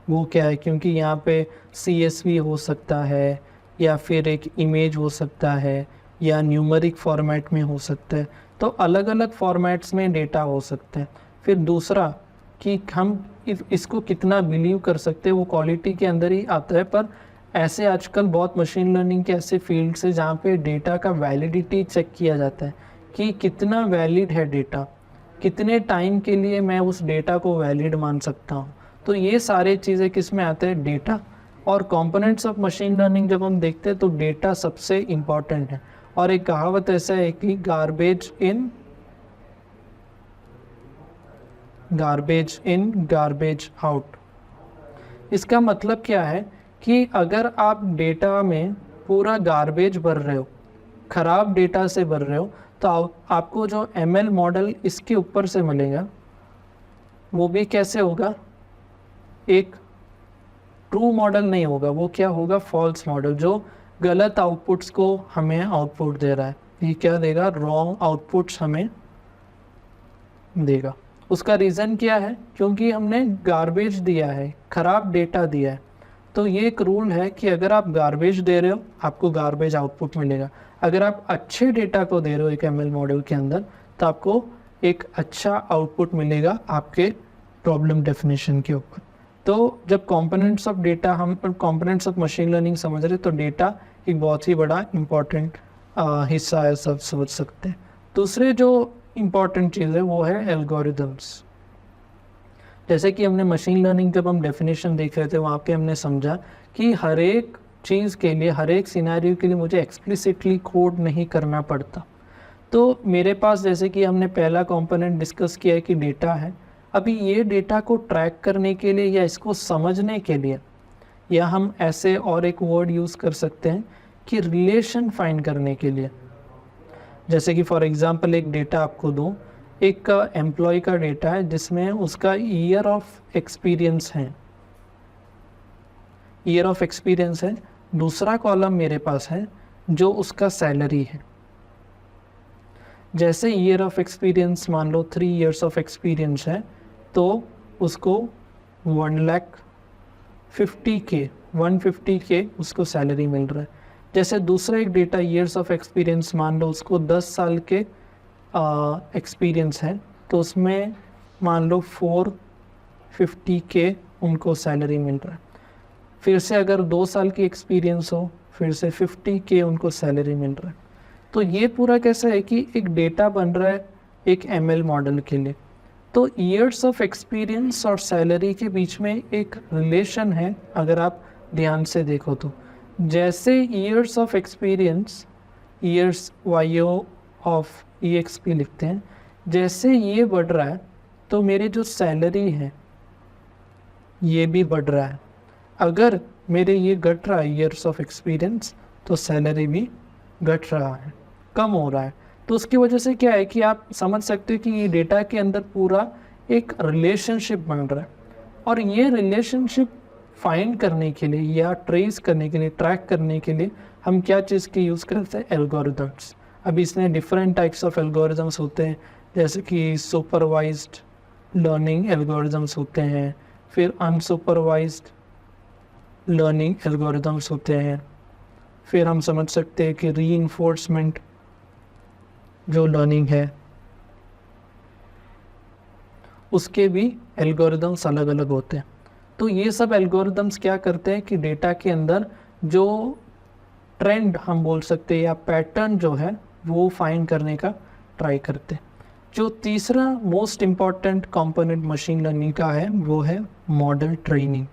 वो क्या है, क्योंकि यहाँ पे CSV हो सकता है या फिर एक इमेज हो सकता है या न्यूमेरिक फॉर्मेट में हो सकता है। तो अलग अलग फॉर्मेट्स में डेटा हो सकते हैं। फिर दूसरा कि हम इसको कितना बिलीव कर सकते हैं वो क्वालिटी के अंदर ही आता है। पर ऐसे आजकल बहुत मशीन लर्निंग के ऐसे फील्ड्स है जहाँ पे डेटा का वैलिडिटी चेक किया जाता है कि कितना वैलिड है डेटा, कितने टाइम के लिए मैं उस डेटा को वैलिड मान सकता हूँ। तो ये सारे चीज़ें किस में आते हैं, डेटा। और कंपोनेंट्स ऑफ मशीन लर्निंग जब हम देखते हैं तो डेटा सबसे इम्पॉर्टेंट है। और एक कहावत ऐसा है कि गार्बेज इन गार्बेज आउट। इसका मतलब क्या है कि अगर आप डेटा में पूरा गार्बेज भर रहे हो, ख़राब डेटा से भर रहे हो, तो आपको जो ML मॉडल इसके ऊपर से मिलेगा वो भी कैसे होगा, एक ट्रू मॉडल नहीं होगा, वो क्या होगा, फॉल्स मॉडल, जो गलत आउटपुट्स को हमें आउटपुट दे रहा है। ये क्या देगा, रॉन्ग आउटपुट्स हमें देगा। उसका रीज़न क्या है, क्योंकि हमने गार्बेज दिया है, ख़राब डेटा दिया है। तो ये एक रूल है कि अगर आप गार्बेज दे रहे हो आपको गार्बेज आउटपुट मिलेगा। अगर आप अच्छे डेटा को दे रहे हो एक ML मॉडल के अंदर तो आपको एक अच्छा आउटपुट मिलेगा आपके प्रॉब्लम डेफिनेशन के ऊपर। तो जब कंपोनेंट्स ऑफ डेटा, हम कंपोनेंट्स ऑफ मशीन लर्निंग समझ रहे तो डेटा एक बहुत ही बड़ा इम्पॉर्टेंट हिस्सा है, सब समझ सकते हैं। दूसरे जो इम्पॉर्टेंट चीज़ है वो है एल्गोरिदम्स। जैसे कि हमने मशीन लर्निंग जब हम डेफिनेशन देख रहे थे वहाँ पे हमने समझा कि हर एक चीज़ के लिए, हर एक सिनेरियो के लिए मुझे एक्सप्लिसिटली कोड नहीं करना पड़ता। तो मेरे पास, जैसे कि हमने पहला कंपोनेंट डिस्कस किया है कि डेटा है, अभी ये डेटा को ट्रैक करने के लिए या इसको समझने के लिए, या हम ऐसे और एक वर्ड यूज़ कर सकते हैं कि रिलेशन फाइंड करने के लिए। जैसे कि फॉर एग्जांपल एक डेटा आपको दूं, एक एम्प्लॉय का डेटा है जिसमें उसका ईयर ऑफ एक्सपीरियंस है, ईयर ऑफ एक्सपीरियंस है। दूसरा कॉलम मेरे पास है जो उसका सैलरी है। जैसे ईयर ऑफ एक्सपीरियंस मान लो 3 ईयर्स ऑफ एक्सपीरियंस है तो उसको 150K उसको सैलरी मिल रहा है। जैसे दूसरा एक डेटा ईयर्स ऑफ एक्सपीरियंस मान लो उसको 10 साल के एक्सपीरियंस है तो उसमें मान लो 450K उनको सैलरी मिल रहा है। फिर से अगर 2 साल की एक्सपीरियंस हो फिर से 50K उनको सैलरी मिल रहा है। तो ये पूरा कैसा है कि एक डेटा बन रहा है एक ML मॉडल के लिए। तो ईयर्स ऑफ एक्सपीरियंस और सैलरी के बीच में एक रिलेशन है अगर आप ध्यान से देखो तो। जैसे years of experience, years YO of EXP लिखते हैं, जैसे ये बढ़ रहा है तो मेरी जो सैलरी है ये भी बढ़ रहा है। अगर मेरे ये घट रहा है ईयर्स ऑफ एक्सपीरियंस तो सैलरी भी घट रहा है, कम हो रहा है। तो उसकी वजह से क्या है कि आप समझ सकते हो कि ये डेटा के अंदर पूरा एक रिलेशनशिप बन रहा है। और ये रिलेशनशिप फाइंड करने के लिए या ट्रेस करने के लिए, ट्रैक करने के लिए हम क्या चीज़ की यूज़ करते हैं, एल्गोरिदम्स। अभी इसमें डिफरेंट टाइप्स ऑफ एल्गोरिदम्स होते हैं, जैसे कि सुपरवाइज्ड लर्निंग एल्गोरिदम्स होते हैं, फिर अनसुपरवाइज्ड लर्निंग एल्गोरिदम्स होते हैं, फिर हम समझ सकते हैं कि रीइंफोर्समेंट जो लर्निंग है उसके भी एल्गोरिदम्स अलग अलग होते हैं। तो ये सब एल्गोरिदम्स क्या करते हैं कि डेटा के अंदर जो ट्रेंड हम बोल सकते हैं या पैटर्न जो है वो फाइंड करने का ट्राई करते हैं। जो तीसरा most important component machine learning का है वो है मॉडल ट्रेनिंग।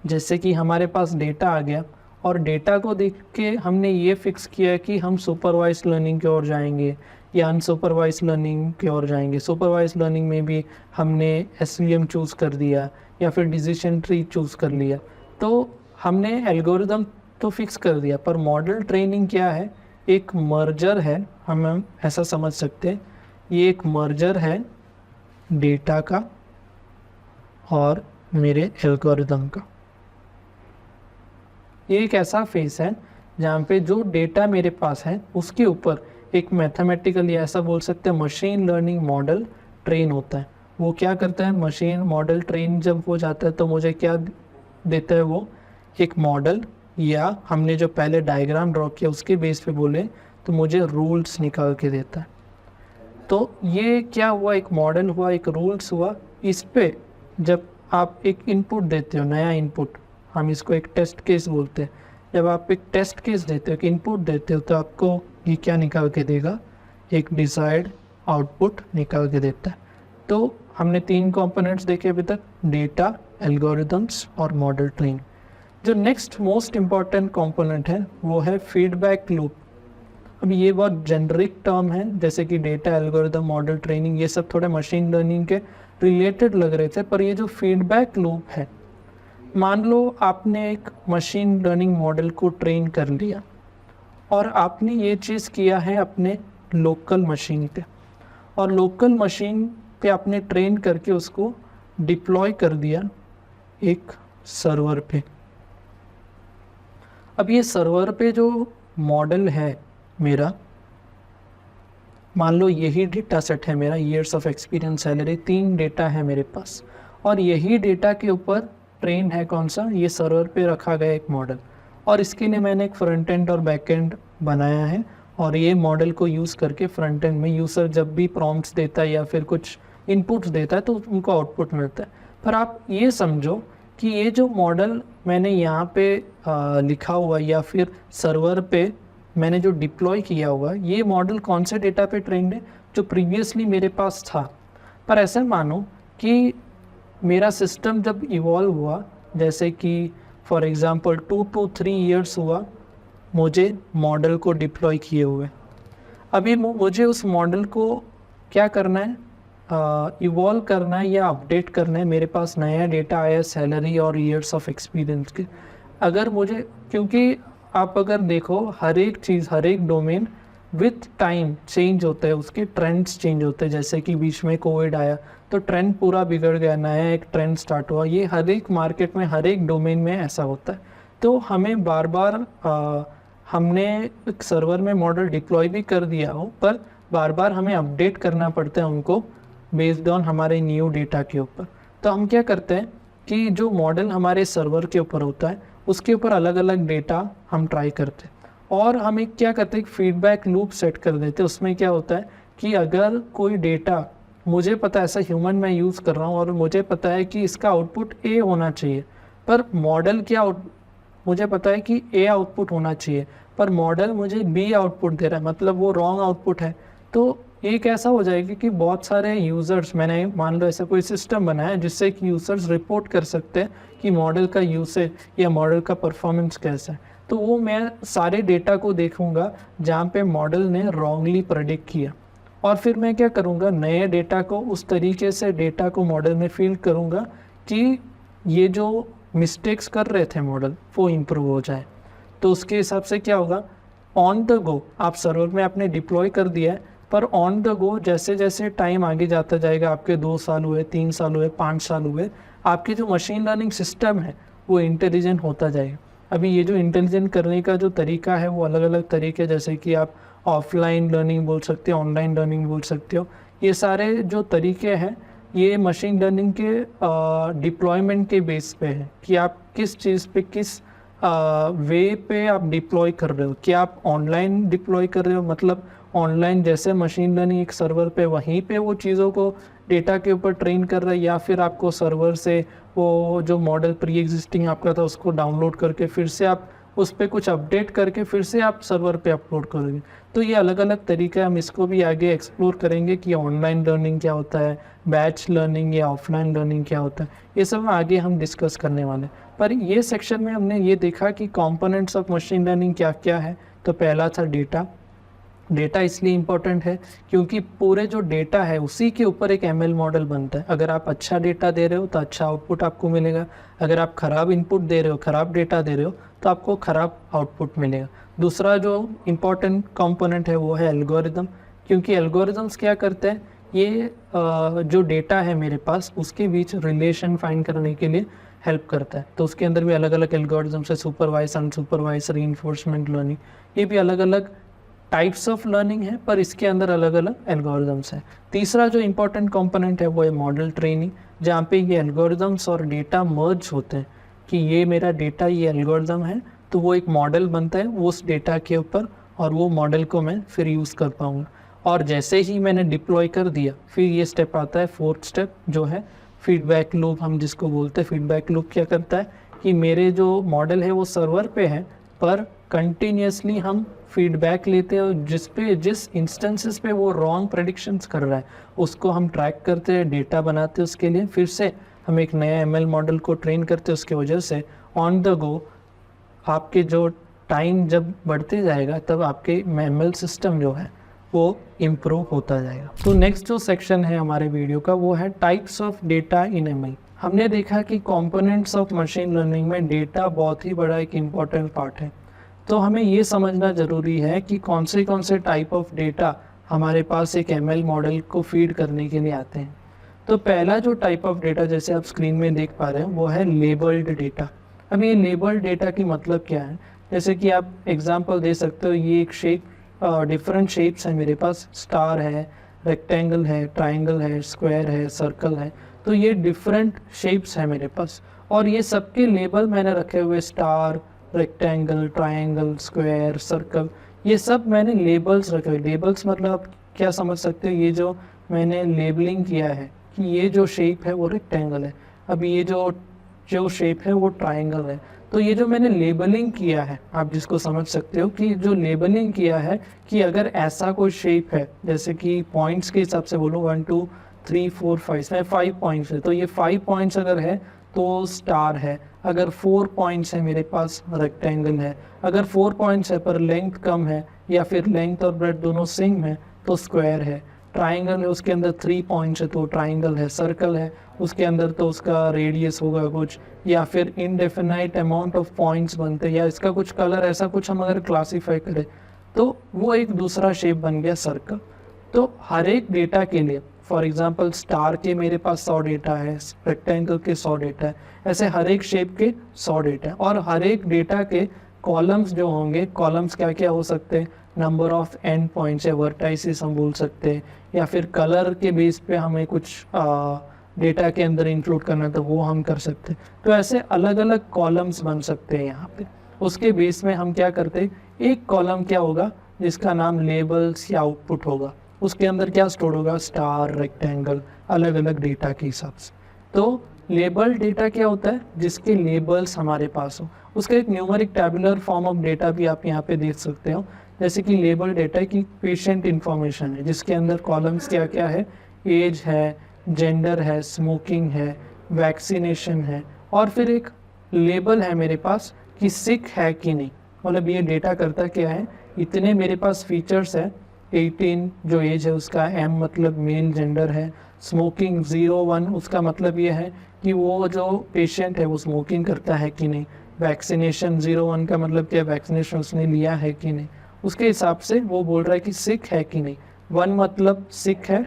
जैसे कि हमारे पास डेटा आ गया और डेटा को देख के हमने ये फिक्स किया कि हम सुपरवाइज लर्निंग की ओर जाएंगे या अनसुपरवाइज लर्निंग की ओर जाएंगे। सुपरवाइज लर्निंग में भी हमने एसवीएम चूज़ कर दिया या फिर डिसीजन ट्री चूज़ कर लिया। तो हमने एल्गोरिदम तो फिक्स कर दिया, पर मॉडल ट्रेनिंग क्या है, एक मर्जर है, हम ऐसा समझ सकते हैं। ये एक मर्जर है डेटा का और मेरे एल्गोरिदम का। ये एक ऐसा फेस है जहाँ पे जो डेटा मेरे पास है उसके ऊपर एक मैथमेटिकल या ऐसा बोल सकते हैं मशीन लर्निंग मॉडल ट्रेन होता है। वो क्या करता है, मशीन मॉडल ट्रेन जब हो जाता है तो मुझे क्या देता है, वो एक मॉडल, या हमने जो पहले डायग्राम ड्रॉ किया उसके बेस पे बोले तो मुझे रूल्स निकाल के देता है। तो ये क्या हुआ, एक मॉडल हुआ, एक रूल्स हुआ। इस पे जब आप एक इनपुट देते हो, नया इनपुट, हम इसको एक टेस्ट केस बोलते हैं। जब आप एक टेस्ट केस देते हो, एक इनपुट देते हो, तो आपको ये क्या निकाल के देगा, एक डिजायर्ड आउटपुट निकाल के देता है। तो हमने 3 कंपोनेंट्स देखे अभी तक, डेटा, एल्गोरिदम्स और मॉडल ट्रेन। जो नेक्स्ट मोस्ट इम्पॉर्टेंट कंपोनेंट है वो है फीडबैक लूप। अब ये बहुत जेनरिक टर्म है, जैसे कि डेटा, एल्गोरिदम, मॉडल ट्रेनिंग, ये सब थोड़े मशीन लर्निंग के रिलेटेड लग रहे थे, पर ये जो फीडबैक लूप है, मान लो आपने एक मशीन लर्निंग मॉडल को ट्रेन कर लिया और आपने ये चीज़ किया है अपने लोकल मशीन पे, और लोकल मशीन पे आपने ट्रेन करके उसको डिप्लॉय कर दिया एक सर्वर पे। अब ये सर्वर पे जो मॉडल है मेरा, मान लो यही डेटा सेट है मेरा, years of experience, salary, 3 data है मेरे पास, और यही डेटा के ऊपर ट्रेन है कौन सा, ये सर्वर पे रखा गया एक मॉडल। और इसके लिए मैंने एक फ्रंट एंड और बैक एंड बनाया है, और ये मॉडल को यूज़ करके फ्रंट एंड में यूज़र जब भी प्रॉम्प्ट्स देता है या फिर कुछ इनपुट्स देता है तो उनको आउटपुट मिलता है। पर आप ये समझो कि ये जो मॉडल मैंने यहाँ पे लिखा हुआ या फिर सर्वर पे मैंने जो डिप्लॉय किया हुआ, ये मॉडल कौन से डेटा पे ट्रेंड है, जो प्रीवियसली मेरे पास था। पर ऐसे मानो कि मेरा सिस्टम जब इवॉल्व हुआ, जैसे कि फॉर एग्ज़ाम्पल 2 to 3 ईयर्स हुआ मुझे मॉडल को डिप्लॉय किए हुए। अभी मुझे उस मॉडल को क्या करना है, इवॉल्व करना है या अपडेट करना है। मेरे पास नया डेटा आया सैलरी और ईयर्स ऑफ एक्सपीरियंस के। अगर मुझे, क्योंकि आप अगर देखो हर एक चीज़, हर एक डोमेन विथ टाइम चेंज होता है, उसके ट्रेंड्स चेंज होते हैं। जैसे कि बीच में कोविड आया तो ट्रेंड पूरा बिगड़ गया, नया एक ट्रेंड स्टार्ट हुआ। ये हर एक मार्केट में, हर एक डोमेन में ऐसा होता है। तो हमें बार बार हमने एक सर्वर में मॉडल डिप्लॉय भी कर दिया हो, पर बार बार हमें अपडेट करना पड़ता है उनको बेस्ड ऑन हमारे न्यू डेटा के ऊपर। तो हम क्या करते हैं कि जो मॉडल हमारे सर्वर के ऊपर होता है उसके ऊपर अलग अलग डेटा हम ट्राई करते हैं, और हम एक क्या करते हैं, एक फीडबैक लूप सेट कर देते हैं। उसमें क्या होता है कि अगर कोई डेटा, मुझे पता है ऐसा ह्यूमन मैं यूज़ कर रहा हूँ और मुझे पता है कि इसका आउटपुट ए होना चाहिए, पर मॉडल क्या मुझे पता है कि ए आउटपुट होना चाहिए, पर मॉडल मुझे बी आउटपुट दे रहा है, मतलब वो रॉन्ग आउटपुट है। तो एक ऐसा हो जाएगा कि बहुत सारे यूज़र्स, मैंने मान लो ऐसा कोई सिस्टम बनाया है जिससे कि यूज़र्स रिपोर्ट कर सकते हैं कि मॉडल का यूसेज या मॉडल का परफॉर्मेंस कैसा है। तो वो मैं सारे डेटा को देखूंगा जहाँ पे मॉडल ने रॉन्गली प्रेडिक्ट किया, और फिर मैं क्या करूँगा, नए डेटा को उस तरीके से डेटा को मॉडल में फीड करूँगा कि ये जो मिस्टेक्स कर रहे थे मॉडल वो इम्प्रूव हो जाए। तो उसके हिसाब से क्या होगा, ऑन द गो आप सर्वर में आपने डिप्लॉय कर दिया है, पर ऑन द गो जैसे जैसे टाइम आगे जाता जाएगा, आपके 2 साल हुए, 3 साल हुए, 5 साल हुए, आपके जो मशीन लर्निंग सिस्टम है वो इंटेलिजेंट होता जाएगा। अभी ये जो इंटेलिजेंट करने का जो तरीका है वो अलग अलग तरीके, जैसे कि आप ऑफलाइन लर्निंग बोल सकते हो, ऑनलाइन लर्निंग बोल सकते हो। ये सारे जो तरीके हैं ये मशीन लर्निंग के डिप्लॉयमेंट के बेस पे है कि आप किस चीज़ पे, किस वे पे आप डिप्लॉय कर रहे हो, क्या आप ऑनलाइन डिप्लॉय कर रहे हो, मतलब ऑनलाइन जैसे मशीन लर्निंग एक सर्वर पे वहीं पे वो चीज़ों को डेटा के ऊपर ट्रेन कर रहा है, या फिर आपको सर्वर से वो जो मॉडल प्री एग्जिस्टिंग आपका था उसको डाउनलोड करके फिर से आप उस पर कुछ अपडेट करके फिर से आप सर्वर पे अपलोड करोगे। तो ये अलग अलग तरीका है, हम इसको भी आगे एक्सप्लोर करेंगे कि ऑनलाइन लर्निंग क्या होता है, बैच लर्निंग या ऑफलाइन लर्निंग क्या होता है, ये सब आगे हम डिस्कस करने वाले हैं। पर ये सेक्शन में हमने ये देखा कि कंपोनेंट्स ऑफ मशीन लर्निंग क्या क्या है। तो पहला था डेटा। डेटा इसलिए इम्पोर्टेंट है क्योंकि पूरे जो डेटा है उसी के ऊपर एक एमएल मॉडल बनता है। अगर आप अच्छा डेटा दे रहे हो तो अच्छा आउटपुट आपको मिलेगा, अगर आप ख़राब इनपुट दे रहे हो, ख़राब डेटा दे रहे हो तो आपको ख़राब आउटपुट मिलेगा। दूसरा जो इम्पोर्टेंट कंपोनेंट है वो है एल्गोरिदम, क्योंकि एल्गोरिदम्स क्या करते हैं, ये जो डेटा है मेरे पास उसके बीच रिलेशन फाइंड करने के लिए हेल्प करता है। तो उसके अंदर भी अलग अलग एल्गोरिदम्स है, सुपरवाइज, अनसुपरवाइज, रीइंफोर्समेंट लर्निंग, ये भी अलग अलग टाइप्स ऑफ लर्निंग है, पर इसके अंदर अलग अलग एल्गोरिदम्स हैं। तीसरा जो इम्पोर्टेंट कंपोनेंट है वो है मॉडल ट्रेनिंग, जहाँ पे ये एल्गोरिदम्स और डेटा मर्ज होते हैं कि ये मेरा डेटा, ये एल्गोरिदम है, तो वो एक मॉडल बनता है उस डेटा के ऊपर, और वो मॉडल को मैं फिर यूज़ कर पाऊँगा। और जैसे ही मैंने डिप्लॉय कर दिया फिर ये स्टेप आता है, फोर्थ स्टेप जो है फीडबैक लूप, हम जिसको बोलते हैं। फीडबैक लूप क्या करता है कि मेरे जो मॉडल है वो सर्वर पे है, पर कंटिन्यूसली हम फीडबैक लेते हैं, जिस इंस्टेंसेस पे वो रॉन्ग प्रेडिक्शंस कर रहा है उसको हम ट्रैक करते हैं, डेटा बनाते हैं उसके लिए, फिर से हम एक नया एमएल मॉडल को ट्रेन करते हैं। उसके वजह से ऑन द गो आपके जो टाइम जब बढ़ते जाएगा तब आपके एमएल सिस्टम जो है वो इम्प्रूव होता जाएगा। तो नेक्स्ट जो सेक्शन है हमारे वीडियो का वो है types of data in ML. हमने देखा कि कंपोनेंट्स ऑफ मशीन लर्निंग में डेटा बहुत ही बड़ा एक इम्पॉर्टेंट पार्ट है। तो हमें ये समझना ज़रूरी है कि कौन से टाइप ऑफ डेटा हमारे पास एक एमएल मॉडल को फीड करने के लिए आते हैं। तो पहला जो टाइप ऑफ डेटा जैसे आप स्क्रीन में देख पा रहे हैं वो है लेबल्ड डेटा। अब ये लेबल्ड डेटा की मतलब क्या है, जैसे कि आप एग्जांपल दे सकते हो, ये एक शेप, डिफरेंट शेप्स हैं मेरे पास, स्टार है, रेक्टेंगल है, ट्राइंगल है, स्क्वायर है, सर्कल है। तो ये डिफरेंट शेप्स हैं मेरे पास, और ये सबके लेबल मैंने रखे हुए, star, rectangle, triangle, square, circle, ये सब मैंने लेबल्स रखे हुए। लेबल्स मतलब आप क्या समझ सकते हो, ये जो मैंने लेबलिंग किया है कि ये जो शेप है वो रेक्टेंगल है, अब ये जो शेप है वो ट्रायंगल है। तो ये जो मैंने लेबलिंग किया है, आप जिसको समझ सकते हो कि जो लेबलिंग किया है कि अगर ऐसा कोई शेप है, जैसे कि पॉइंट्स के हिसाब से बोलो 1 2 3 4 5 में 5 पॉइंट्स है, तो ये 5 पॉइंट्स अगर है तो स्टार है, अगर 4 पॉइंट्स है मेरे पास रेक्टेंगल है, अगर 4 पॉइंट्स है पर लेंथ कम है या फिर लेंथ और ब्रेड्थ दोनों सेम है तो स्क्वायर है। ट्राइंगल है, उसके अंदर 3 पॉइंट्स है तो ट्राइंगल है। सर्कल है, उसके अंदर तो उसका रेडियस होगा कुछ, या फिर इनडेफिनाइट अमाउंट ऑफ पॉइंट्स बनते हैं, या इसका कुछ कलर, ऐसा कुछ हम अगर क्लासीफाई करें तो वो एक दूसरा शेप बन गया सर्कल। तो हर एक डेटा के लिए, फॉर एग्जांपल स्टार के मेरे पास 100 डेटा है, रेक्टेंगल के 100 डेटा है, ऐसे हर एक शेप के 100 डेटा है। और हर एक डेटा के कॉलम्स जो होंगे, कॉलम्स क्या क्या हो सकते हैं, नंबर ऑफ एंड पॉइंट्स है, वर्टाइसिस हम बोल सकते हैं, या फिर कलर के बेस पे हमें कुछ डेटा के अंदर इंक्लूड करना तो वो हम कर सकते हैं। तो ऐसे अलग अलग कॉलम्स बन सकते हैं यहाँ पे। उसके बेस में हम क्या करते हैं, एक कॉलम क्या होगा जिसका नाम लेबल्स या आउटपुट होगा, उसके अंदर क्या स्टोर होगा, स्टार, रेक्टेंगल, अलग अलग डेटा के हिसाब से। तो लेबल डेटा क्या होता है, जिसके लेबल्स हमारे पास हो। उसका एक numeric tabular form of data भी आप यहाँ पे देख सकते हो, जैसे कि लेबल डेटा की पेशेंट इन्फॉर्मेशन है, जिसके अंदर कॉलम्स क्या क्या है, एज है, जेंडर है, स्मोकिंग है, वैक्सीनेशन है, और फिर एक लेबल है मेरे पास कि सिक है कि नहीं। मतलब ये डेटा करता क्या है, इतने मेरे पास फीचर्स है, 18 जो एज है उसका, एम मतलब मेल जेंडर है, स्मोकिंग 01 उसका मतलब ये है कि वो जो पेशेंट है वो स्मोकिंग करता है कि नहीं, वैक्सीनेशन 01 का मतलब क्या, वैक्सीनेशन उसने लिया है कि नहीं, उसके हिसाब से वो बोल रहा है कि सिक है कि नहीं। 1 मतलब सिक है,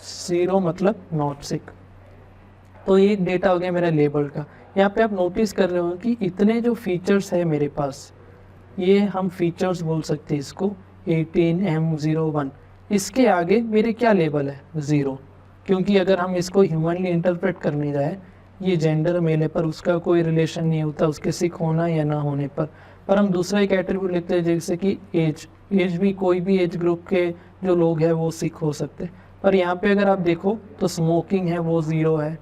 0 मतलब नॉट सिक। तो ये एक डेटा हो गया मेरा लेबल का। यहाँ पे आप नोटिस कर रहे हो कि इतने जो फीचर्स है मेरे पास, ये हम फीचर्स बोल सकते हैं इसको, 18M01। इसके आगे मेरे क्या लेबल है, 0, क्योंकि अगर हम इसको ह्यूमनली इंटरप्रेट करने जाए, ये जेंडर मेले पर उसका कोई रिलेशन नहीं होता उसके सिक होना या ना होने पर हम दूसरा एक एट्रीब्यूट लेते हैं जैसे कि एज भी कोई भी एज ग्रुप के जो लोग हैं वो सिक हो सकते हैं। पर यहाँ पे अगर आप देखो तो स्मोकिंग है वो 0 है,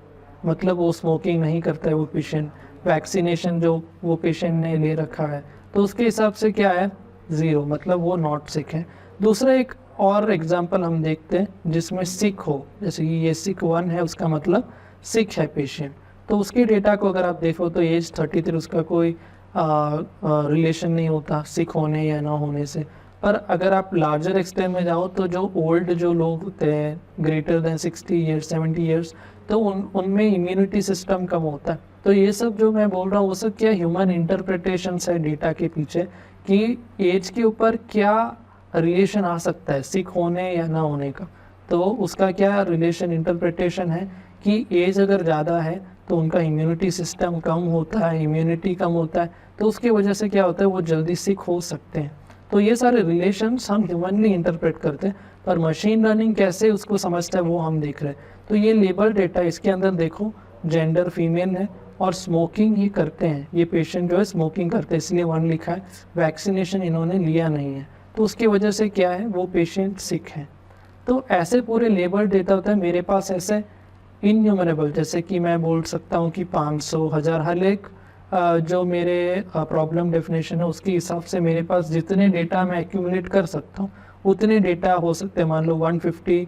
मतलब वो स्मोकिंग नहीं करता है वो पेशेंट। वैक्सीनेशन जो वो पेशेंट ने ले रखा है तो उसके हिसाब से क्या है 0, मतलब वो नॉट सिक है। दूसरा एक और एग्जांपल हम देखते हैं जिसमें सिक हो, जैसे कि ये सिक 1 है उसका मतलब सिक है पेशेंट, तो उसके डेटा को अगर आप देखो तो एज 33 उसका कोई रिलेशन नहीं होता सिक होने या ना होने से। पर अगर आप लार्जर एक्सटेंट में जाओ तो जो ओल्ड जो लोग होते हैं ग्रेटर देन 60 ईयर्स 70 ईयर्स, तो उनमें इम्यूनिटी सिस्टम कम होता है। तो ये सब जो मैं बोल रहा हूँ वो सब क्या ह्यूमन इंटरप्रिटेशन है डेटा के पीछे कि एज के ऊपर क्या रिलेशन आ सकता है सिक होने या ना होने का। तो उसका क्या रिलेशन इंटरप्रिटेशन है कि एज अगर ज़्यादा है तो उनका इम्यूनिटी सिस्टम कम होता है, इम्यूनिटी कम होता है, तो उसकी वजह से क्या होता है वो जल्दी सिक हो सकते हैं। तो ये सारे रिलेशंस हम ह्यूमनली इंटरप्रेट करते हैं, पर मशीन लर्निंग कैसे उसको समझता है वो हम देख रहे हैं। तो ये लेबल डेटा इसके अंदर देखो जेंडर फीमेल है और स्मोकिंग ही करते हैं, ये पेशेंट जो है स्मोकिंग करते हैं इसलिए 1 लिखा है, वैक्सीनेशन इन्होंने लिया नहीं है तो उसकी वजह से क्या है वो पेशेंट सिक है। तो ऐसे पूरे लेबल डेटा होता है मेरे पास, ऐसे इनन्यूमरेबल, जैसे कि मैं बोल सकता हूँ कि 500 1000 हर एक जो मेरे प्रॉब्लम डेफिनेशन है उसके हिसाब से मेरे पास जितने डेटा मैं एक्यूमुलेट कर सकता हूँ उतने डेटा हो सकते हैं। मान लो 150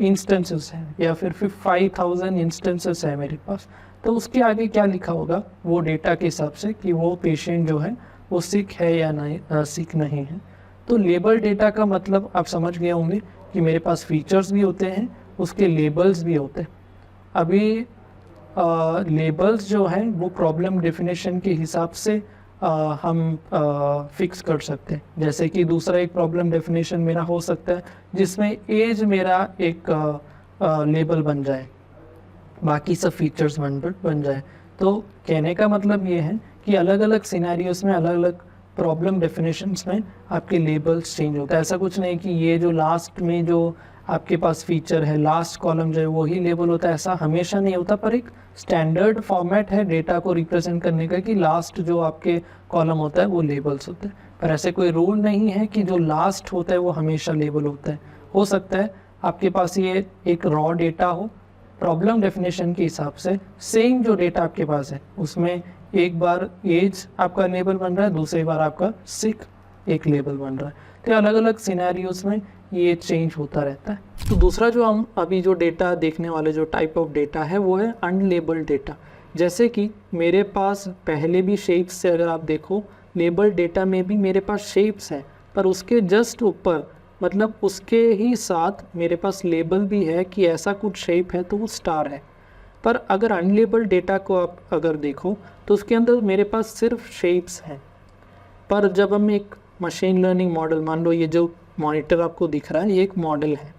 इंस्टेंसेस हैं या फिर 5000 इंस्टेंसेस है मेरे पास, तो उसके आगे क्या लिखा होगा वो डेटा के हिसाब से कि वो पेशेंट जो है वो सिक है या नहीं सिक नहीं है। तो लेबल डेटा का मतलब आप समझ गए होंगे कि मेरे पास फीचर्स भी होते हैं उसके लेबल्स भी होते हैं। अभी लेबल्स जो हैं वो प्रॉब्लम डेफिनेशन के हिसाब से हम फिक्स कर सकते हैं। जैसे कि दूसरा एक प्रॉब्लम डेफिनेशन मेरा हो सकता है जिसमें एज मेरा एक लेबल बन जाए, बाकी सब फीचर्स बन जाए। तो कहने का मतलब ये है कि अलग अलग सिनेरियोस में अलग अलग प्रॉब्लम डेफिनेशंस में आपके लेबल्स चेंज होता है। ऐसा कुछ नहीं कि ये जो लास्ट में जो आपके पास फीचर है लास्ट कॉलम जो है वही लेबल होता है, ऐसा हमेशा नहीं होता। पर एक स्टैंडर्ड फॉर्मेट है डेटा को रिप्रेजेंट करने का कि लास्ट जो आपके कॉलम होता है वो लेबल्स होते हैं, पर ऐसे कोई रूल नहीं है कि जो लास्ट होता है वो हमेशा लेबल होता है। हो सकता है आपके पास ये एक रॉ डेटा हो प्रॉब्लम डेफिनेशन के हिसाब से, सेम जो डेटा आपके पास है उसमें एक बार एज आपका लेबल बन रहा है, दूसरी बार आपका सिक एक लेबल बन रहा है। तो अलग अलग सिनेरियोस में ये चेंज होता रहता है। तो दूसरा जो हम अभी जो डेटा देखने वाले जो टाइप ऑफ डेटा है वो है अनलेबल्ड डेटा। जैसे कि मेरे पास पहले भी शेप्स से अगर आप देखो लेबल्ड डेटा में भी मेरे पास शेप्स हैं, पर उसके जस्ट ऊपर मतलब उसके ही साथ मेरे पास लेबल भी है कि ऐसा कुछ शेप है तो वो स्टार है। पर अगर अनलेबल्ड डेटा को आप अगर देखो तो उसके अंदर मेरे पास सिर्फ शेप्स हैं। पर जब हम एक मशीन लर्निंग मॉडल, मान लो ये जो मॉनिटर आपको दिख रहा है ये एक मॉडल है,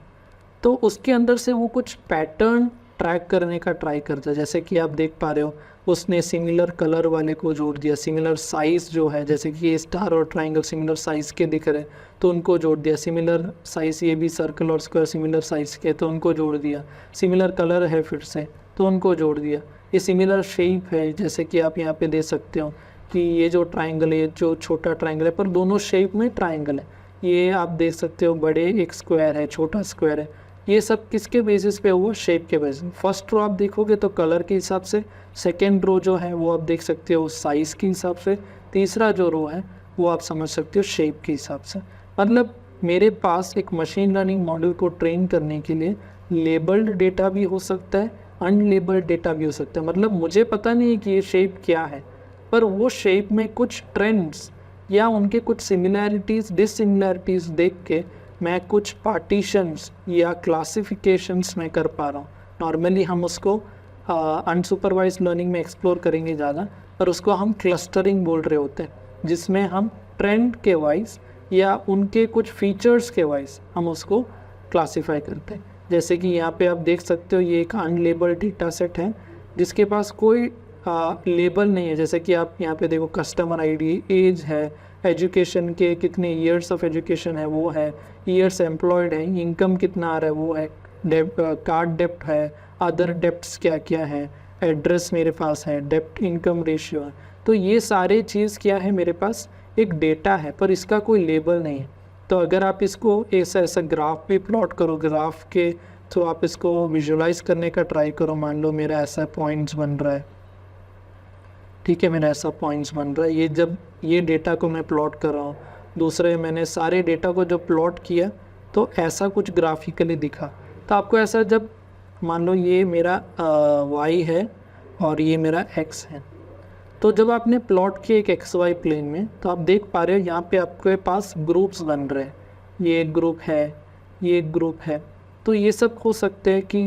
तो उसके अंदर से वो कुछ पैटर्न ट्रैक करने का ट्राई करता है। जैसे कि आप देख पा रहे हो उसने सिमिलर कलर वाले को जोड़ दिया, सिमिलर साइज़ जो है जैसे कि ये स्टार और ट्राइंगल सिमिलर साइज़ के दिख रहे हैं तो उनको जोड़ दिया, सिमिलर साइज़ ये भी सर्कल और स्क्वायर सिमिलर साइज़ के तो उनको जोड़ दिया, सिमिलर कलर है फिर से तो उनको जोड़ दिया, ये सिमिलर शेप है जैसे कि आप यहाँ पे दे सकते हो कि ये जो ट्राइंगल है जो छोटा ट्राइंगल है पर दोनों शेप में ट्राइंगल है, ये आप देख सकते हो बड़े एक स्क्वायर है छोटा स्क्वायर है। ये सब किसके बेसिस पे हुआ? शेप के बेसिस। फर्स्ट रो आप देखोगे तो कलर के हिसाब से, सेकेंड रो जो है वो आप देख सकते हो साइज़ के हिसाब से, तीसरा जो रो है वो आप समझ सकते हो शेप के हिसाब से। मतलब मेरे पास एक मशीन लर्निंग मॉडल को ट्रेन करने के लिए लेबल्ड डेटा भी हो सकता है, अनलेबल्ड डेटा भी हो सकता है। मतलब मुझे पता नहीं कि ये शेप क्या है, पर वो शेप में कुछ ट्रेंड्स या उनके कुछ सिमिलैरिटीज़ डिससिमिलैरिटीज़ देख के मैं कुछ पार्टीशंस या क्लासिफिकेशंस में कर पा रहा हूँ। नॉर्मली हम उसको अनसुपरवाइज्ड लर्निंग में एक्सप्लोर करेंगे ज़्यादा, पर उसको हम क्लस्टरिंग बोल रहे होते हैं, जिसमें हम ट्रेंड के वाइज या उनके कुछ फीचर्स के वाइज हम उसको क्लासीफाई करते हैं। जैसे कि यहाँ पे आप देख सकते हो ये एक अनलेबल्ड डेटा सेट है जिसके पास कोई लेबल नहीं है। जैसे कि आप यहाँ पे देखो कस्टमर आईडी, एज है, एजुकेशन के कितने ईयर्स ऑफ एजुकेशन है वो है, ईयर्स एम्प्लॉयड है, इनकम कितना आ रहा है वो है, कार्ड डेप्ट है, अदर डेप्ट्स क्या क्या है, एड्रेस मेरे पास है, डेब्ट इनकम रेशियो है। तो ये सारे चीज़ क्या है, मेरे पास एक डेटा है पर इसका कोई लेबल नहीं है। तो अगर आप इसको ऐसा ऐसा ग्राफ भी प्लॉट करो, ग्राफ के थ्रू आप इसको विजुलाइज करने का ट्राई करो। मान लो मेरा ऐसा पॉइंट्स बन रहा है, ठीक है, मेरा ऐसा पॉइंट्स बन रहा है। ये जब ये डेटा को मैं प्लॉट कर रहा हूँ, दूसरे मैंने सारे डेटा को जो प्लॉट किया तो ऐसा कुछ ग्राफिकली दिखा। तो आपको ऐसा, जब मान लो ये मेरा y है और ये मेरा x है, तो जब आपने प्लॉट किया एक एक्स वाई प्लेन में, तो आप देख पा रहे हो यहाँ पे आपके पास ग्रुप्स बन रहे हैं। ये एक ग्रुप है, ये एक ग्रुप है। तो ये सब हो सकते हैं कि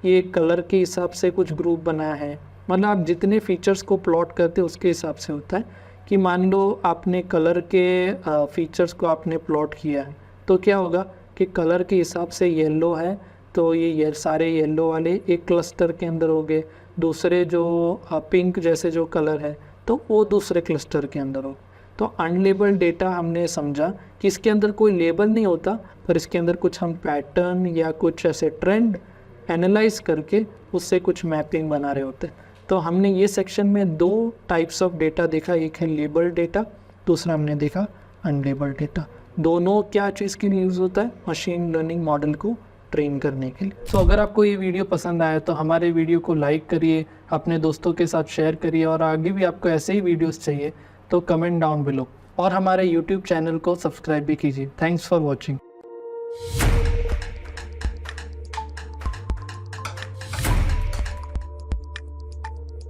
ये कलर के हिसाब से कुछ ग्रुप बना है। मतलब आप जितने फीचर्स को प्लॉट करते हो उसके हिसाब से होता है कि मान लो आपने कलर के फीचर्स को आपने प्लॉट किया है, तो क्या होगा कि कलर के हिसाब से येलो है तो ये सारे येलो वाले एक क्लस्टर के अंदर हो गए, दूसरे जो पिंक जैसे जो कलर है तो वो दूसरे क्लस्टर के अंदर हो। तो अनलेबल्ड डेटा हमने समझा कि इसके अंदर कोई लेबल नहीं होता, पर इसके अंदर कुछ हम पैटर्न या कुछ ऐसे ट्रेंड एनालाइज करके उससे कुछ मैपिंग बना रहे होते हैं। तो हमने ये सेक्शन में 2 टाइप्स ऑफ डेटा देखा, एक है लेबल्ड डेटा, दूसरा हमने देखा अनलेबल्ड डेटा। दोनों क्या चीज़ के लिए यूज़ होता है, मशीन लर्निंग मॉडल को ट्रेन करने के लिए। तो अगर आपको ये वीडियो पसंद आया तो हमारे वीडियो को लाइक करिए, अपने दोस्तों के साथ शेयर करिए, और आगे भी आपको ऐसे ही वीडियोस चाहिए तो कमेंट डाउन बिलो, और हमारे यूट्यूब चैनल को सब्सक्राइब भी कीजिए। Thanks for watching.